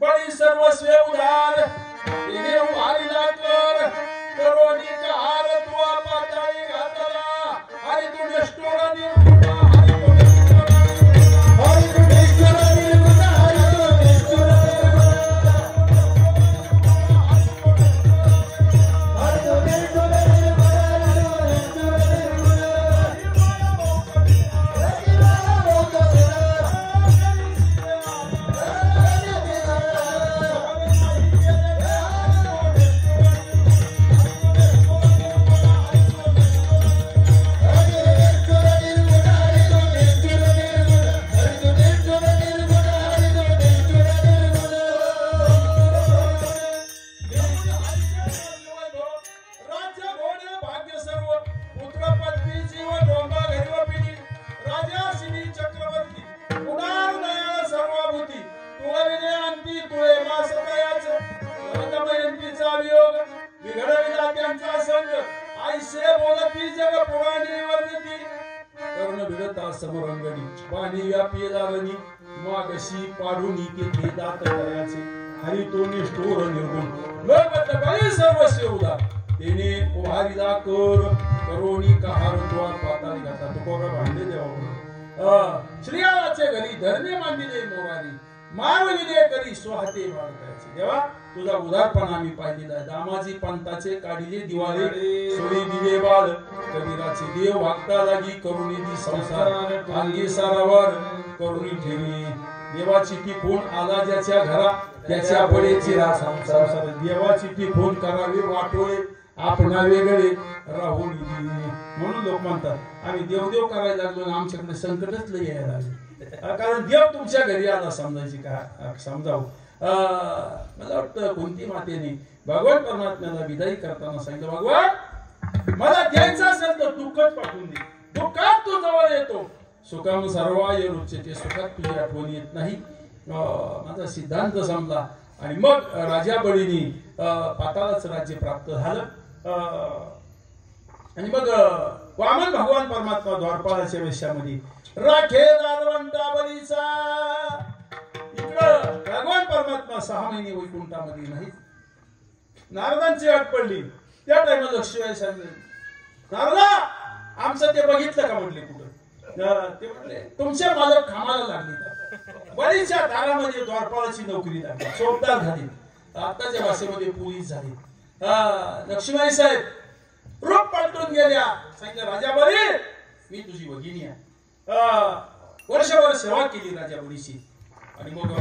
बळी सर्वस्व उधार तिने उभारीला कर करोनी का हार तुआ पाताळी घातला हरी तू निष्ठुर निर्गुण हरी तू निष्ठुर निर्गुण हरी तू निष्ठुर निर्गुण हरी तू निष्ठुर समरंगणी पाणी व्यापी लागणी मागशी पाडूनी के दात करायचे हरी तो निष्ठुर निर्गुण लोक बळी सर्वस्व उदा तेने उभारीला कर करोनी का हार तुआ पाताळी घातला तुकोबा भांडे देवा श्रीयाचे घरी धरणे मांडिले मोरारी मारविले करी स्वहाते बाळगायचे देवा तुझा उदारपणा आम्ही पाहिलेला आहे दामाजी पंताचे काढिले दिवाळे सोडी दिले बाळ कबीराचे देव वागता लागी करुणी दी संसार अंगी सारावर करुणी ठेवी देवाची ती फोन आला ज्याच्या घरा त्याच्या बळेची संसार देवाची ती फोन करावी वाटोळे आपणा वेगळे राहुल म्हणून लोक म्हणतात आम्ही देवदेव करायला लागलो आणि आमच्याकडे संकटच लय यायला लागले कारण देव तुमच्या घरी आला समजायची का समजावं मला वाटतं कोणती मातेने भगवान परमात्म्याला विदाई करताना सांगितलं भगवान मला द्यायचं असेल तर दुःखच पाठवून दे दुःखात तू जवळ येतो सुखाम सर्वाय रुचते सुखात तुझी आठवण येत नाही माझा सिद्धांत संपला आणि मग राजा बळीनी पाताळाच राज्य प्राप्त झालं आणि मग वामन भगवान परमात्मा द्वारपालाच्या वेशामध्ये राखे दारवंटा बळीचा इकडं भगवान परमात्मा 6 महिने वैकुंठामध्ये नाही नारदांची अट पडली त्या टाइमला लक्ष्मी सांगितले नारदा आमचं ते बघितलं का म्हटले कुठं ते म्हटले तुमचे मालक कामाला लागले बळीच्या दारामध्ये द्वारपालाची नोकरी लागली चोपदार झाली आताच्या भाषेमध्ये पोलीस झाली लक्ष्मीबाई साहेब रूप पलटून गेल्या सांगितलं राजा बळी मी तुझी भगिनी आहे वर्षभर सेवा केली राजा बळीची आणि मग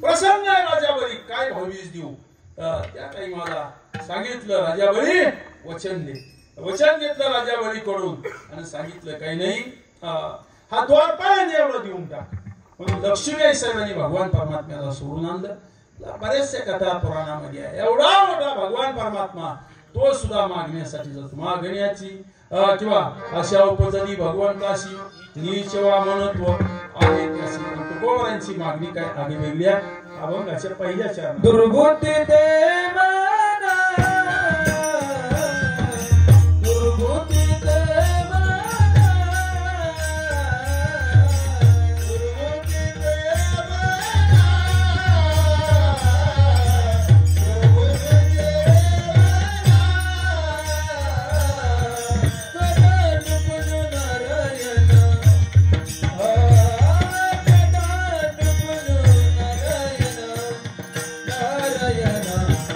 प्रसन्न आहे राजा बळी काय भावीस देऊ त्या काही मला सांगितलं राजा बळी वचन दे वचन घेतलं राजा बळी कडून आणि सांगितलं काही नाही हा द्वारपालाने एवढं देऊन टाक म्हणून लक्ष्मीबाई साहेबांनी भगवान परमात्म्याला सोडून आणलं बरेचशा कथा पुराणामध्ये आहे एवढा मोठा भगवान परमात्मा तो सुद्धा मागण्यासाठी जातो मागण्याची किंवा अशा उपजली भगवंताशी नीचवा मनत्व आहे त्याची तुकोबरांची मागणी काय आधी वेगळी आहे अभंगाच्या पहिल्या चरणात दुर्बुद्धी दे मना दुर्बुद्धी दे मना दुर्बुद्धी दे मना दुर्बुद्धी दे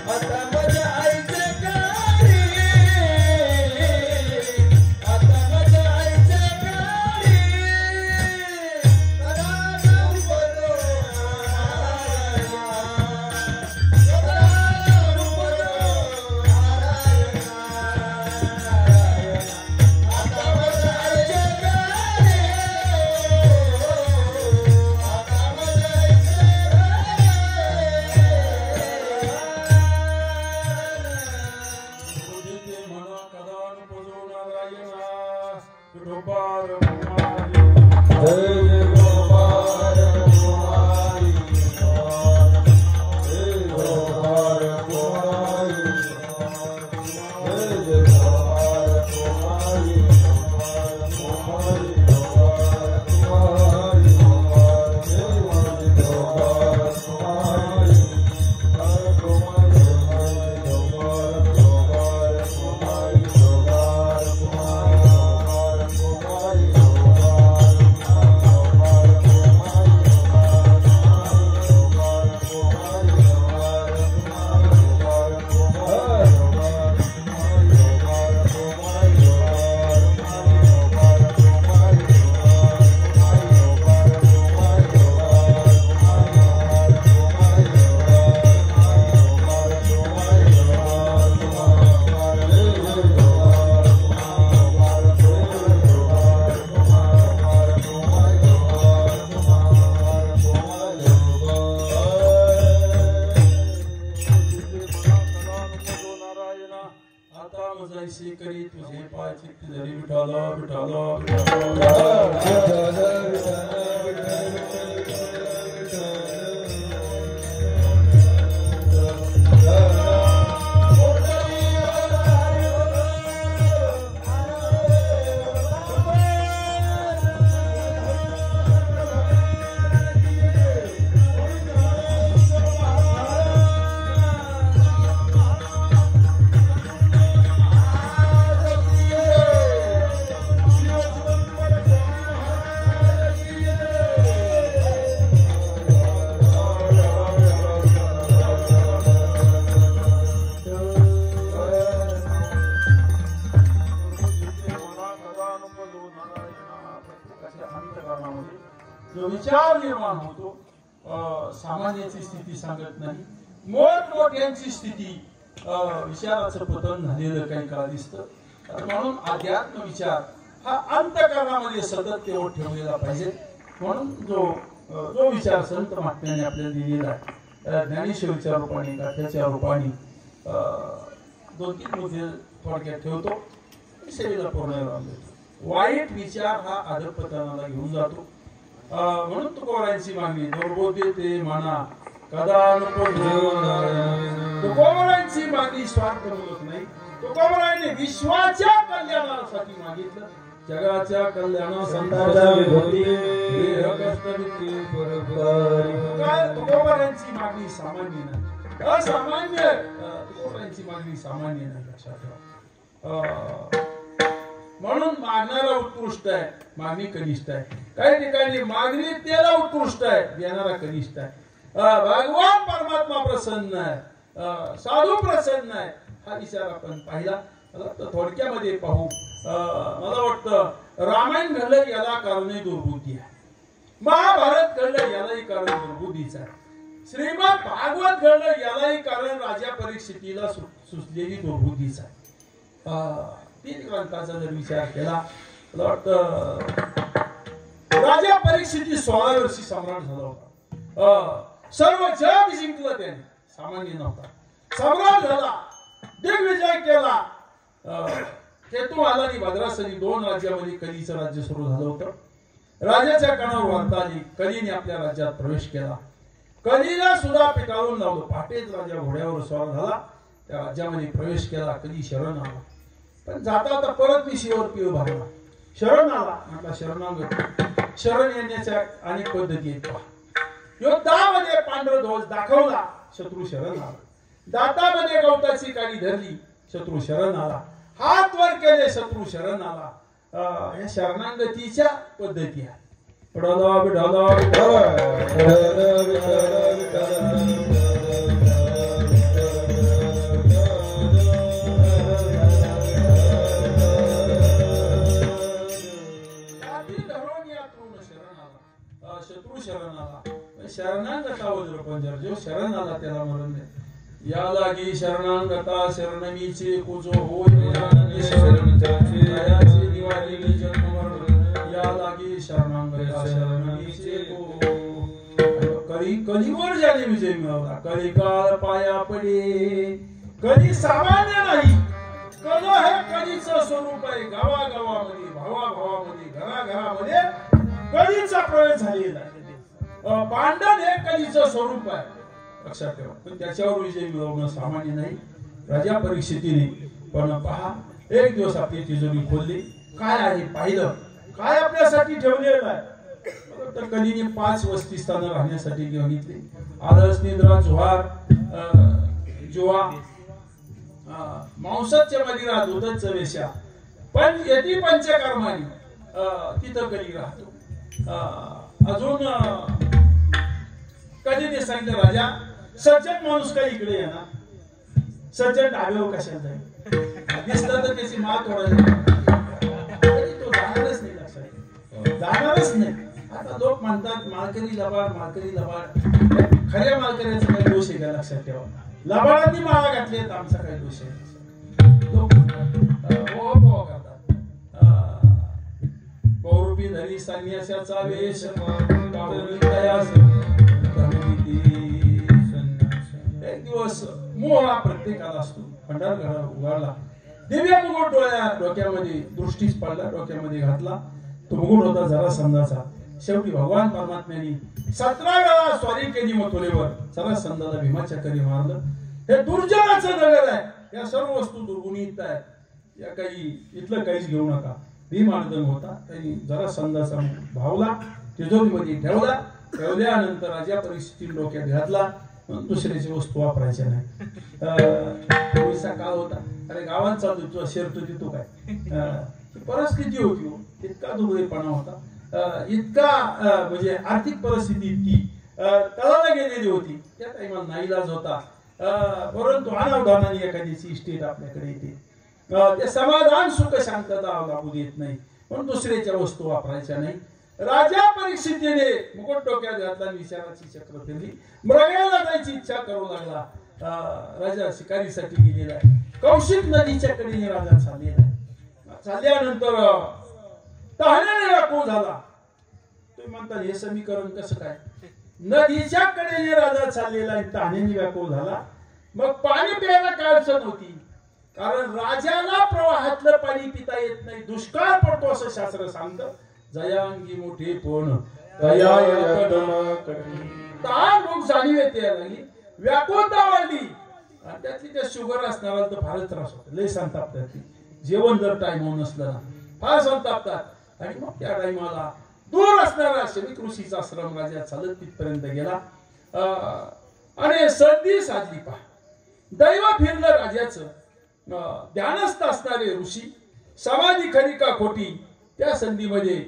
मना दासी करी तुझे पाय चित्त धरी विठाला विठाला विठाला जो विचार निर्माण होतो सामान्याची स्थिती सांगत नाही मोठमोठ्यांची स्थिती विचाराचं पतन झालेलं काही काळ दिसतं म्हणून अध्यात्म विचार हा अंतःकरणामध्ये सतत तेवढ ठेवलेला पाहिजे म्हणून जो विचार संत महात्म्याने आपल्याला दिलेला आहे ज्ञानेश्वरीच्या रूपाने गाथ्याच्या रूपाने 2-3 मुद्दे थोडक्यात ठेवतो सेवेला पूर्ण वाईट विचार हा अधपतनाला घेऊन जातो म्हणून तुकोबारायांची मागणी दुर्बोधे ते म्हणा कदा नको तुकोबारायांची मागणी स्वार्थ बोलत नाही तुकोबारायांनी विश्वाच्या कल्याणासाठी मागितलं जगाच्या कल्याणासाठी तुकोबारायांची मागणी सामान्य नाही असामान्य तुकोबारायांची मागणी सामान्य नाही लक्षात ठेवा म्हणून मागणारा उत्कृष्ट आहे मागणी कनिष्ठ आहे काही ठिकाणी मागणी त्याला उत्कृष्ट आहे देणारा कनिष्ठ आहे भगवान परमात्मा प्रसन्न आहे साधू प्रसन्न आहे हा विचार आपण पाहिला थोडक्यामध्ये पाहू मला वाटतं रामायण घडलं याला कारणही दुर्बुद्धी आहे महाभारत घडलं यालाही कारण दुर्बुद्धीच आहे श्रीमद भागवत घडलं यालाही कारण राजा परीक्षितीला सुचलेली दुर्बुद्धीच आहे 3 ग्रंथाचा जर विचार केला मला वाटतं राजा परीक्षिती 16 वर्षी सम्राट झाला होता सर्व जग जिंकलं त्याने सामान्य नव्हता सम्राट झाला दिग्विजय केला केतू आला आणि भद्रासनी 2 राज्यामध्ये कलीचं राज्य सुरू झालं होतं राजाच्या कानावर वार्ता आली कलीने आपल्या राज्यात प्रवेश केला कलीला सुद्धा पिटाळून लावलं पहाटेच राजा घोड्यावर स्वार झाला त्या राज्यामध्ये प्रवेश केला कली शरण आला पण जाता आता परत मी शिवर पिऊ भरला शरण आला म्हटला शरणागत शरण येण्याच्या अनेक पद्धती आहेत पहा युद्धामध्ये पांढर ध्वज दाखवला शत्रू शरण आला दातामध्ये गवताची काडी धरली शत्रू शरण आला हात वर केले शत्रू शरण आला या शरणागतीच्या पद्धती आहेत पडाला बिडाला शत्रू शरण आला शरणागता वज्रपंजर जो शरण आला त्याला मरण नाही या लागी शरणागता शरणमीचे कुजो होय शरणाची निवारिली जन्म मरण या लागी शरणागता शरणमीचे कलीवर ज्याने विजय मिळवला कली काळ पाया पडे कली सामान्य नाही कल हे कलीचं स्वरूप आहे गावागावामध्ये भावाभावामध्ये घराघरामध्ये कलीचा प्रवेश झालेला आहे भांडण हे कलीचं स्वरूप आहे लक्षात ठेवा पण त्याच्यावर विजय मिळवणं सामान्य नाही राजा परीक्षितीने पण पहा एक दिवस आपली तिजोरी खोलली काय आहे पाहिलं काय आपल्यासाठी ठेवलेलं आहे तर कलीने 5 वस्तीस्थानं राहण्यासाठी घेतली आदर्श निद्रा जुहार जुवा मांसाच्या मदिरा दुधच वेशा पण यती पंचकर्मानी तिथं कली राहतो अजून कधी ते सांगितलं राजा सज्जन माणूस काही इकडे येणार सज्जन डाव्यावर कशाला जाईल दिसलं तर त्याची मात ओढायला तो जाणारच नाही लक्षात जाणारच नाही आता लोक म्हणतात मालकरी लबाड खऱ्या मालकऱ्याचा काही दोष आहे का लक्षात ठेवा लबाडांनी माळा घातली आमचा काही दोष आहे लोक हो करतात बहुरूपी धरी संन्यासाचा वेश एक दिवस मोह हा प्रत्येकाला असतो भंडार घरा उघडला दिव्य मुकुट डोक्यामध्ये दृष्टीच पडला, डोक्यामध्ये घातला. तो मुकुट होता जरासंधाचा. शेवटी भगवान परमात्म्याने 17 वेळा स्वारी केली मथुरेवर. जरासंधाला भीमाच्या करी मारलं. हे दुर्जनाचं नगर आहे, या सर्व वस्तू दुर्गुणित आहेत, या काही इथलं काहीच घेऊ नका. भीम अर्धन होता, त्यांनी जरासंधाचा भावला तिजोरीमध्ये ठेवला. ठेवल्यानंतर राजा परीक्षितीने डोक्यात घातला, दुसऱ्याची वस्तू वापरायच्या नाही. पूर्वीचा काळ होता, अरे गावात चालू तुझा शेरतो तिथो काय, परिस्थिती होती हो, इतका दुर्दैवपणा होता, इतका म्हणजे आर्थिक परिस्थिती इतकी तळाला गेलेली होती. त्या टाइमाला नाईलाज होता. परंतु अनावधानाने एखाद्याची इस्टेट आपल्याकडे येते, ते समाधान सुख शांतता लागू देत नाही, पण दुसऱ्याच्या वस्तू वापरायच्या नाही. राजा परीक्षितीने मुकुट डोक्यात घातला, विचाराची चक्र फिरली, मृगाला जायची इच्छा करू लागला. राजा शिकारीसाठी गेलेला आहे. कौशिक नदीच्या कडेने राजा चाललेला आहे. चालल्यानंतर तहानेने व्याकुळ झाला. तुम्ही म्हणता हे समीकरण कसं काय? नदीच्या कडेने राजा चाललेला आहे, तहानेने व्याकुळ झाला. मग पाणी प्यायला काय अडचण होती, कारण राजाला प्रवाहातलं पाणी पिता येत नाही, दुष्काळ पडतो असं शास्त्र सांगतं. जयांगी मोठे पण ताण रोग जाणीव येते लागली, व्याकुळता वाढली. आणि त्यातली त्या शुगर असणारा तर फारच त्रास होतो, लय संतापतात ती. जेवण जर टाइम नसलं ना फार संतापतात. आणि मग त्या टाइमाला दूर असणारा शमी ऋषीचा आश्रम राजा चालत तिथपर्यंत गेला. आणि संधी साधली. पहा, दैव फिरलं राजाचं. ध्यानस्थ असणारे ऋषी, समाधी खरी का खोटी, त्या संधीमध्ये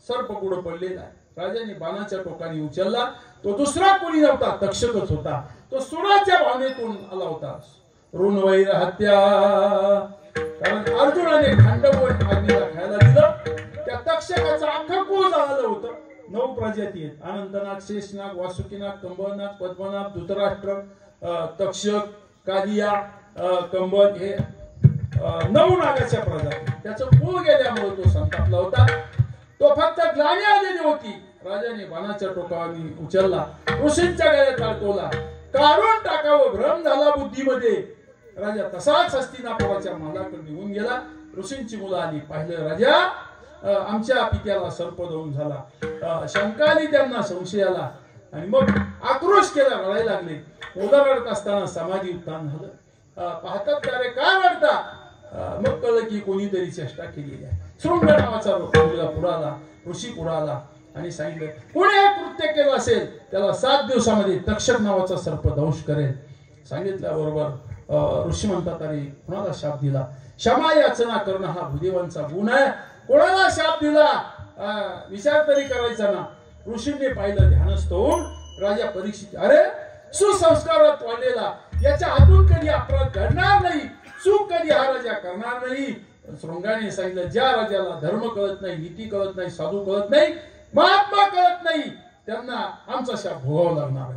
सर्प पुढे पडलेला आहे. राजाने बाणाच्या टोकाने उचलला. तो दुसरा कोणी नव्हता, तक्षकच होता. तो सुराच्या भावनेतून आला होता. ऋणवैर हत्या, कारण अर्जुनाने खांडवळ अग्नीला खायला दिलं. त्या तक्षकाचं अख्खं कुळ झालं होतं. 9 प्रजाती आहेत, अनंतनाग, शेषनाग, वासुकीनाग, कंबनाग, पद्मनाग, धृतराष्ट्र, तक्षक, कालिया, कंबन, हे 9 नागाच्या प्रजाती. त्याचं कुळ गेल्यामुळे तो संतापला होता. तो फक्त ग्लानी आलेली होती. राजाने बाणाच्या टोकाने उचलला, ऋषींच्या गळ्यात अडकवला. काढून टाकावं भ्रम झाला बुद्धीमध्ये. राजा तसाच हस्तिनापुराच्या महालाकडे निघून गेला. ऋषींची मुलं आली, पाहिलं राजा आमच्या पित्याला सर्पदंश झाला. शंका आली त्यांना, संशय आला, आणि मग आक्रोश केला, रडायला लागले. उदारत असताना समाधी उत्थान झालं. पाहतात का रे काय वाटता? मग कळलं की कोणीतरी चेष्टा केलेली आहे. शृंग नावाचा मुलगा पुढे आला, ऋषी पुढे आला आणि सांगितलं, कोणी हे कृत्य केलं असेल त्याला 7 दिवसामध्ये तक्षक नावाचा सर्प दंश करेल. सांगितल्याबरोबर ऋषी म्हणतात, अरे कोणाला शाप दिला? क्षमा याचना करणं हा भूदेवांचा गुण आहे. कोणाला शाप दिला विचार तरी करायचा ना. ऋषींनी पाहिलं, ध्यानस्थ होऊन राजा परीक्षित, अरे सुसंस्कारात वाढलेला, याच्या हातून कधी अपराध घडणार नाही, चूक कधी हा राजा करणार नाही. शृंगाने सांगितलं, ज्या राजाला धर्म कळत नाही, नीती कळत नाही, साधू कळत नाही, महात्मा कळत नाही, त्यांना आमचा शाप भोगावा लागणार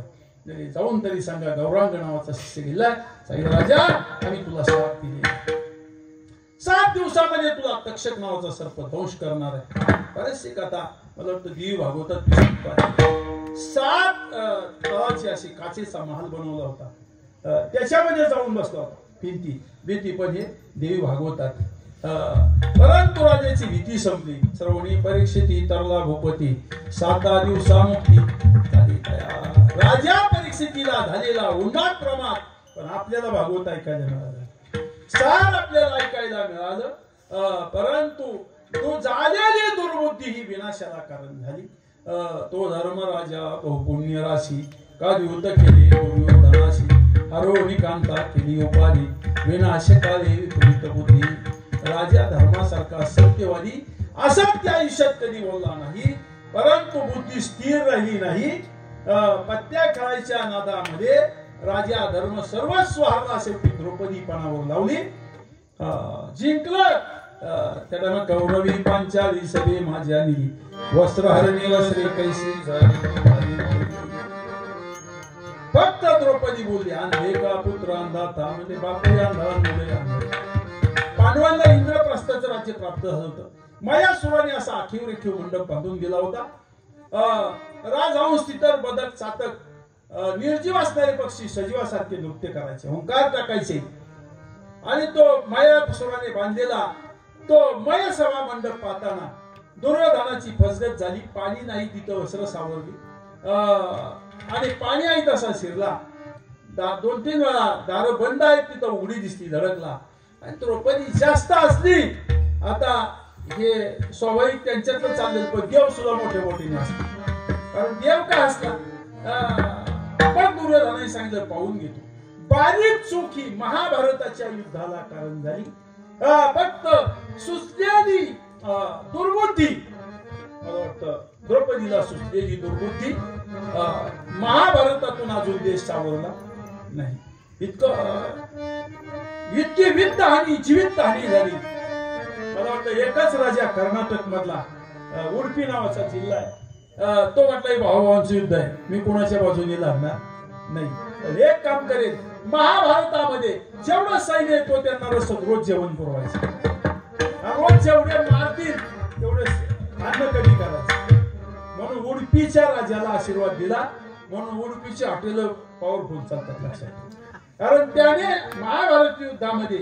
आहे. जाऊन तरी सांगा. गौरांग नावाचा शिष्य गेला, सांगितलं, राजा आम्ही तुला शाप दिले, 7 दिवसामध्ये तुला तक्षक नावाचा सर्प दंश करणार आहे. बरेचसे कथा मला वाटतं देवी भागवतात 7 तळाची अशी काचेचा महाल बनवला होता. त्याच्यामध्ये जाऊन बसला होता. भीती पण हे देवी भागवतात. परंतु राजाची भीती संपली. श्रवणी परीक्षिती तरला भूपती, 7 दिवसा मुक्ती झाली. राजा परीक्षितीला झालेला उन्माद प्रमाद, पण आपल्याला भागवत ऐकायला मिळालं, सार आपल्याला ऐकायला मिळालं. परंतु तो झालेली दुर्बुद्धी ही विनाशाला कारण झाली. तो धर्मराजा बहुपुण्य राशी, का युद्ध केले दुर्योधनाशी, हरोणी कांता केली उपाधी, विनाशकाले विपरीत बुद्धी. राजा धर्मासारखा सत्यवादी असत्य आयुष्यात कधी बोलला नाही, परंतु बुद्धी स्थिर राहिली नाही. पत्त्या खेळायच्या नादामध्ये राजा धर्म सर्वस्व हरला. शेवटी द्रौपदी पणावर लावली, जिंकलं. त्याला कौरवी पांचाली सभे माझ्यानी, वस्त्रहरणी वस्त्रे कैसी झाली. फक्त द्रौपदी बोलली, अंधे का पुत्र अंधाता, म्हणजे बापही अंधा मुले अंधे. पांडवांना इंद्रप्रस्थाचं राज्य प्राप्त झालं होतं. मयासुराने असा आखीव रेखीव मंडप बांधून दिला होता. राजहंस, तितर, बदक, चातक, निर्जीव असणारे पक्षी सजीवासारखे नृत्य करायचे, हुंकार टाकायचे. आणि तो मयासुराने बांधलेला तो मय सभा मंडप पाहताना दुर्योधनाची फसगत झाली. पाणी नाही तिथं वस्त्र सावरली आणि पाणी आहे तसा शिरला. 2-3 वेळा दार बंद आहेत तिथं उघडी दिसली धडकला. आणि द्रौपदी जास्त असली आता हे स्वाभाविक त्यांच्यातलं चाललेलं पण देव सुद्धा मोठे मोठे नसते कारण देव काय असला पण दुर्योधनाने सांगितलं पाहून घेतो. बारीक चूक ही महाभारताच्या युद्धाला कारण झाली. फक्त सुचलेली दुर्बुद्धी मला वाटतं द्रौपदीला सुचलेली दुर्बुद्धी महाभारतातून अजून देश सावरला नाही. इतकी वित्त हानी जीवित हानी झाली. मला वाटतं एकच राजा कर्नाटक मधला उडपी नावाचा जिल्हा आहे तो म्हटलं भावाभावांचं युद्ध आहे मी कोणाच्या बाजूने लढणार नाही. एक काम करेल महाभारतामध्ये जेवढं सैन्य आहे तो त्यांना रसद रोज जेवण पुरवायचं. रोज जेवढे मारतील तेवढे अन्न कमी करायचं. म्हणून उडपीच्या राजाला आशीर्वाद दिला. म्हणून उडपीची हॉटेल पॉवरफुल चालतात लक्षात कारण त्याने महाभारत युद्धामध्ये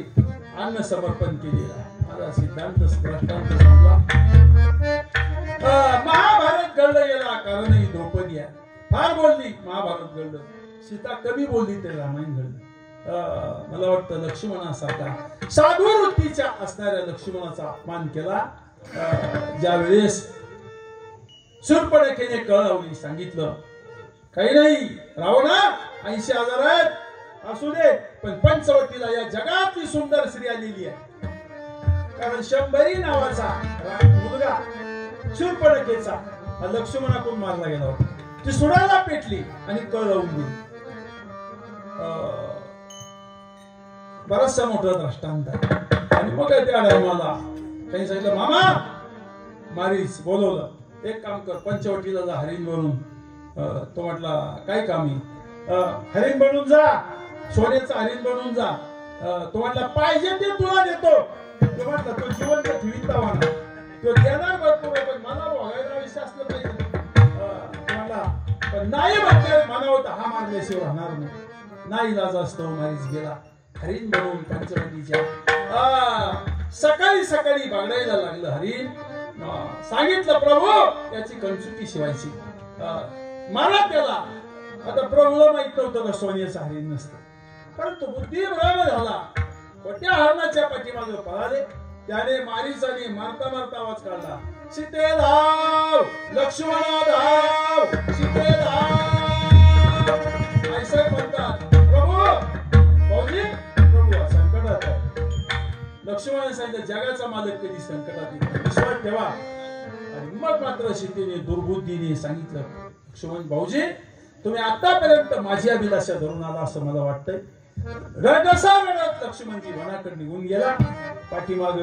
अन्न समर्पण केलेलं आहे. माझा सिद्धांत दृष्टांत सांगला. महाभारत घडलं याला कारण ही द्रौपदी आहे. फार बोलली महाभारत घडलं. सीता कमी बोलली ते रामायण घडलं. मला वाटतं लक्ष्मणासारखा साधू वृत्तीच्या असणाऱ्या लक्ष्मणाचा अपमान केला. ज्या वेळेस शूर्पणखेने कळ लावली सांगितलं काही नाही रावणा 80,000 आहेत असू दे पण पंचवटीला या जगातली सुंदर स्त्री आलेली आहे. कारण शंभरी नावाचा मुलगा शूर्पणखेचा लक्ष्मणाकडून मारला गेला होता. ती सुडाला पेटली आणि कळ लावून दिली. बराचसा मोठा दृष्टांत आणि मग त्या टायमाला काही सांगितलं मामा मारीच बोलवलं. एक काम कर पंचवटीला जा हरिण बनून. तो म्हटला काय काम आहे. हरिण बनून जा सोन्याचा हरिण बनून जा. तो म्हटला पाहिजे ते तुला देतो. तो म्हटला तो जिवंत ठेवीत वाना तो देणार भरपूर पण मला बघायला विश्वास असलं पाहिजे. म्हटला पण नाही म्हटलं मला होता हा मारल्याशिवाय राहणार नाही. इलाज असतो मारीच गेला. हरिण बनवून पंचवटीच्या सकाळी सकाळी बागडायला लागलं हरिण. सांगितलं प्रभू त्याची कंचुकी शिवायची मारा त्याला. आता प्रभूला माहित नव्हतं का सोन्याचं हरिण नसतं परंतु बुद्धी बरोबर झाला. मोठ्या हरणाच्या पाठीमागे पळाले. त्याने मारीचाने मारता मारता आवाज काढला सीते धाव लक्ष्मणा धाव सीते धाव. ऐसा म्हणतात प्रभू भाऊजी प्रभू संकटात आहे. लक्ष्मणाने सांगितलं जगाचा मालक कधी संकटात येतो विश्वास ठेवा. आणि मग मात्र सीतेने दुर्बुद्धीने सांगितलं लक्ष्मण भाऊजी तुम्ही आतापर्यंत माझी अभिलाषा धरून आला असं मला वाटतंय. रडसा रडत लक्ष्मणजी वनाकडे निघून गेला. पाठीमाग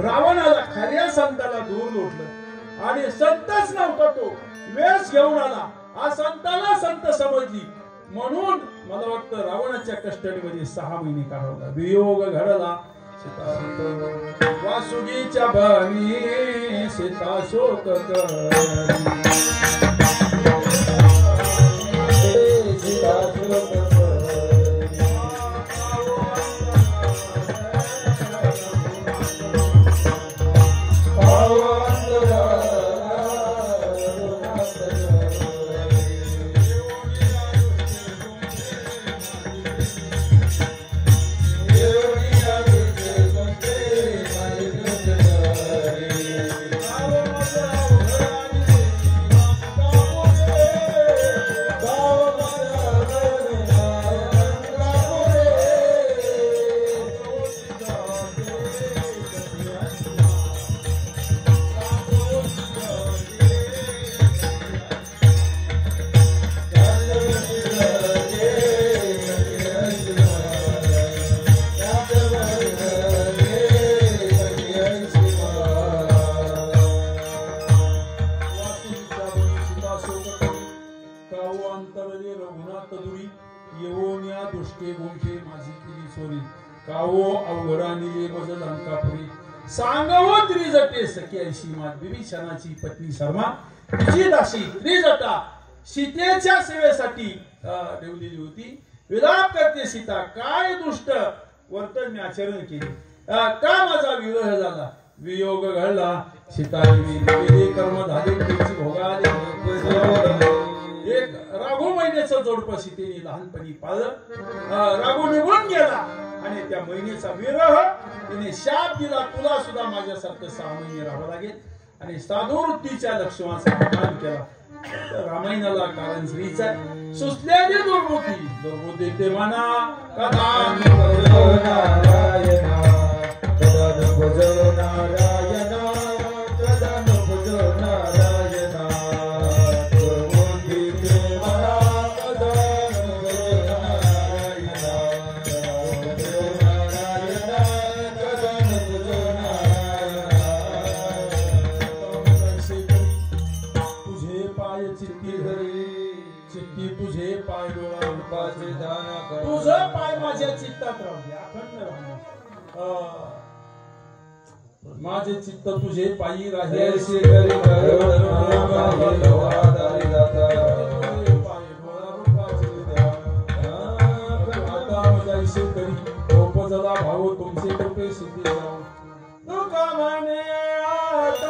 रावणाला खऱ्या संताला दूर लोटलं आणि संतच नव्हता तो वेश घेऊन आला. हा संताला संत समजली म्हणून मला वाटतं रावणाच्या कस्टडीमध्ये 6 महिने काढवला. वियोग घडला वासुकीच्या बनी सीता शोक विभीषणाची पत्नी शर्मा तिची दासी त्रिजटा सीतेच्या सेवेसाठी ठेवलेली होती. विलाप करते सीता काय दुष्ट वर्तन मी आचरण केले का माझा विरह झाला वियोग घडला सीतादेवी गेली कर्म झाले तिची भोगाले एक राघू महिन्याचं जोडपं सीतेने लहानपणी पाळलं राघू निघून गेला आणि त्या महिन्याचा विरह तिने शाप दिला तुला सुद्धा माझ्यासारखं 6 महिने राहावं लागेल आणि साधुवृत्तीच्या लक्ष्मणाचा अपमान केला रामायणाला कारण श्रीचा सुचल्याने दुर्बुद्धी ते म्हणा कथा नारायणा कदा भजो नारायणा कदा भजो नारायणा दुर्बुद्धी ते म्हणा कदा भजो नारायणा कदा भजो नारायणा कदा भजो नारायणा तुझे पाय चित्ती धरी चित्ती तुझे पाय डोळा पाचे दाना कर तुझं पाय माझ्या चित्तात राहू दे अखंड राहू माझे चित्त तुझे पायी राहे श्रीहरी दारी दाता भाऊ तुमचे कृपे सिद्धी जाऊ तुका म्हणे आता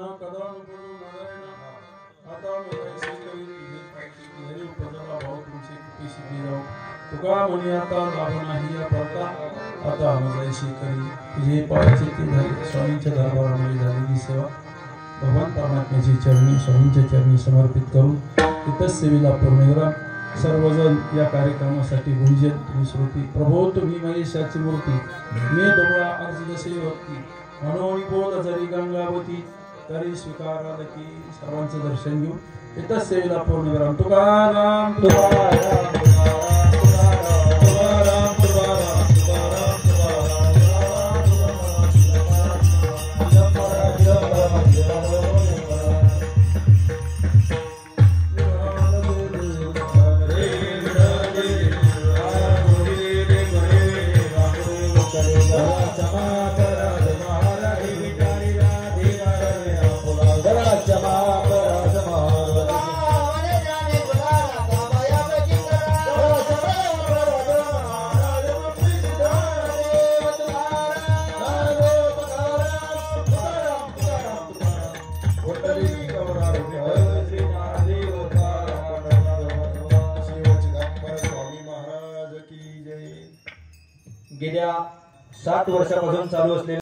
कदा नुपुजो नारायण आता ऐसे करी तुझे पाहिजे हरी उपजला भाव तुमचे किती सिद्धी जाऊ तुका म्हणे आता लाभ नाही या पडता आता ऐसे करी तुझे पाहिजे ते झाले स्वामींच्या दरबारामध्ये झालेली सेवा भगवान परमात्म्याची चरणी स्वामींच्या चरणी समर्पित करून इथंच सेवेला पूर्ण करा सर्वजण या कार्यक्रमासाठी गुंजन तुम्ही श्रोती प्रभो तुम्ही महेशाची मूर्ती मी तुम्हाला अर्ज जसे भक्ती म्हणून बोध जरी गंगावती तरी स्वीकाराल की सर्वांचं दर्शन घेऊ इथंच सेवेला पूर्ण करा तुकाराम तुकाराम तुकाराम तुकाराम गेल्या 7 वर्षापासून चालू असलेल्या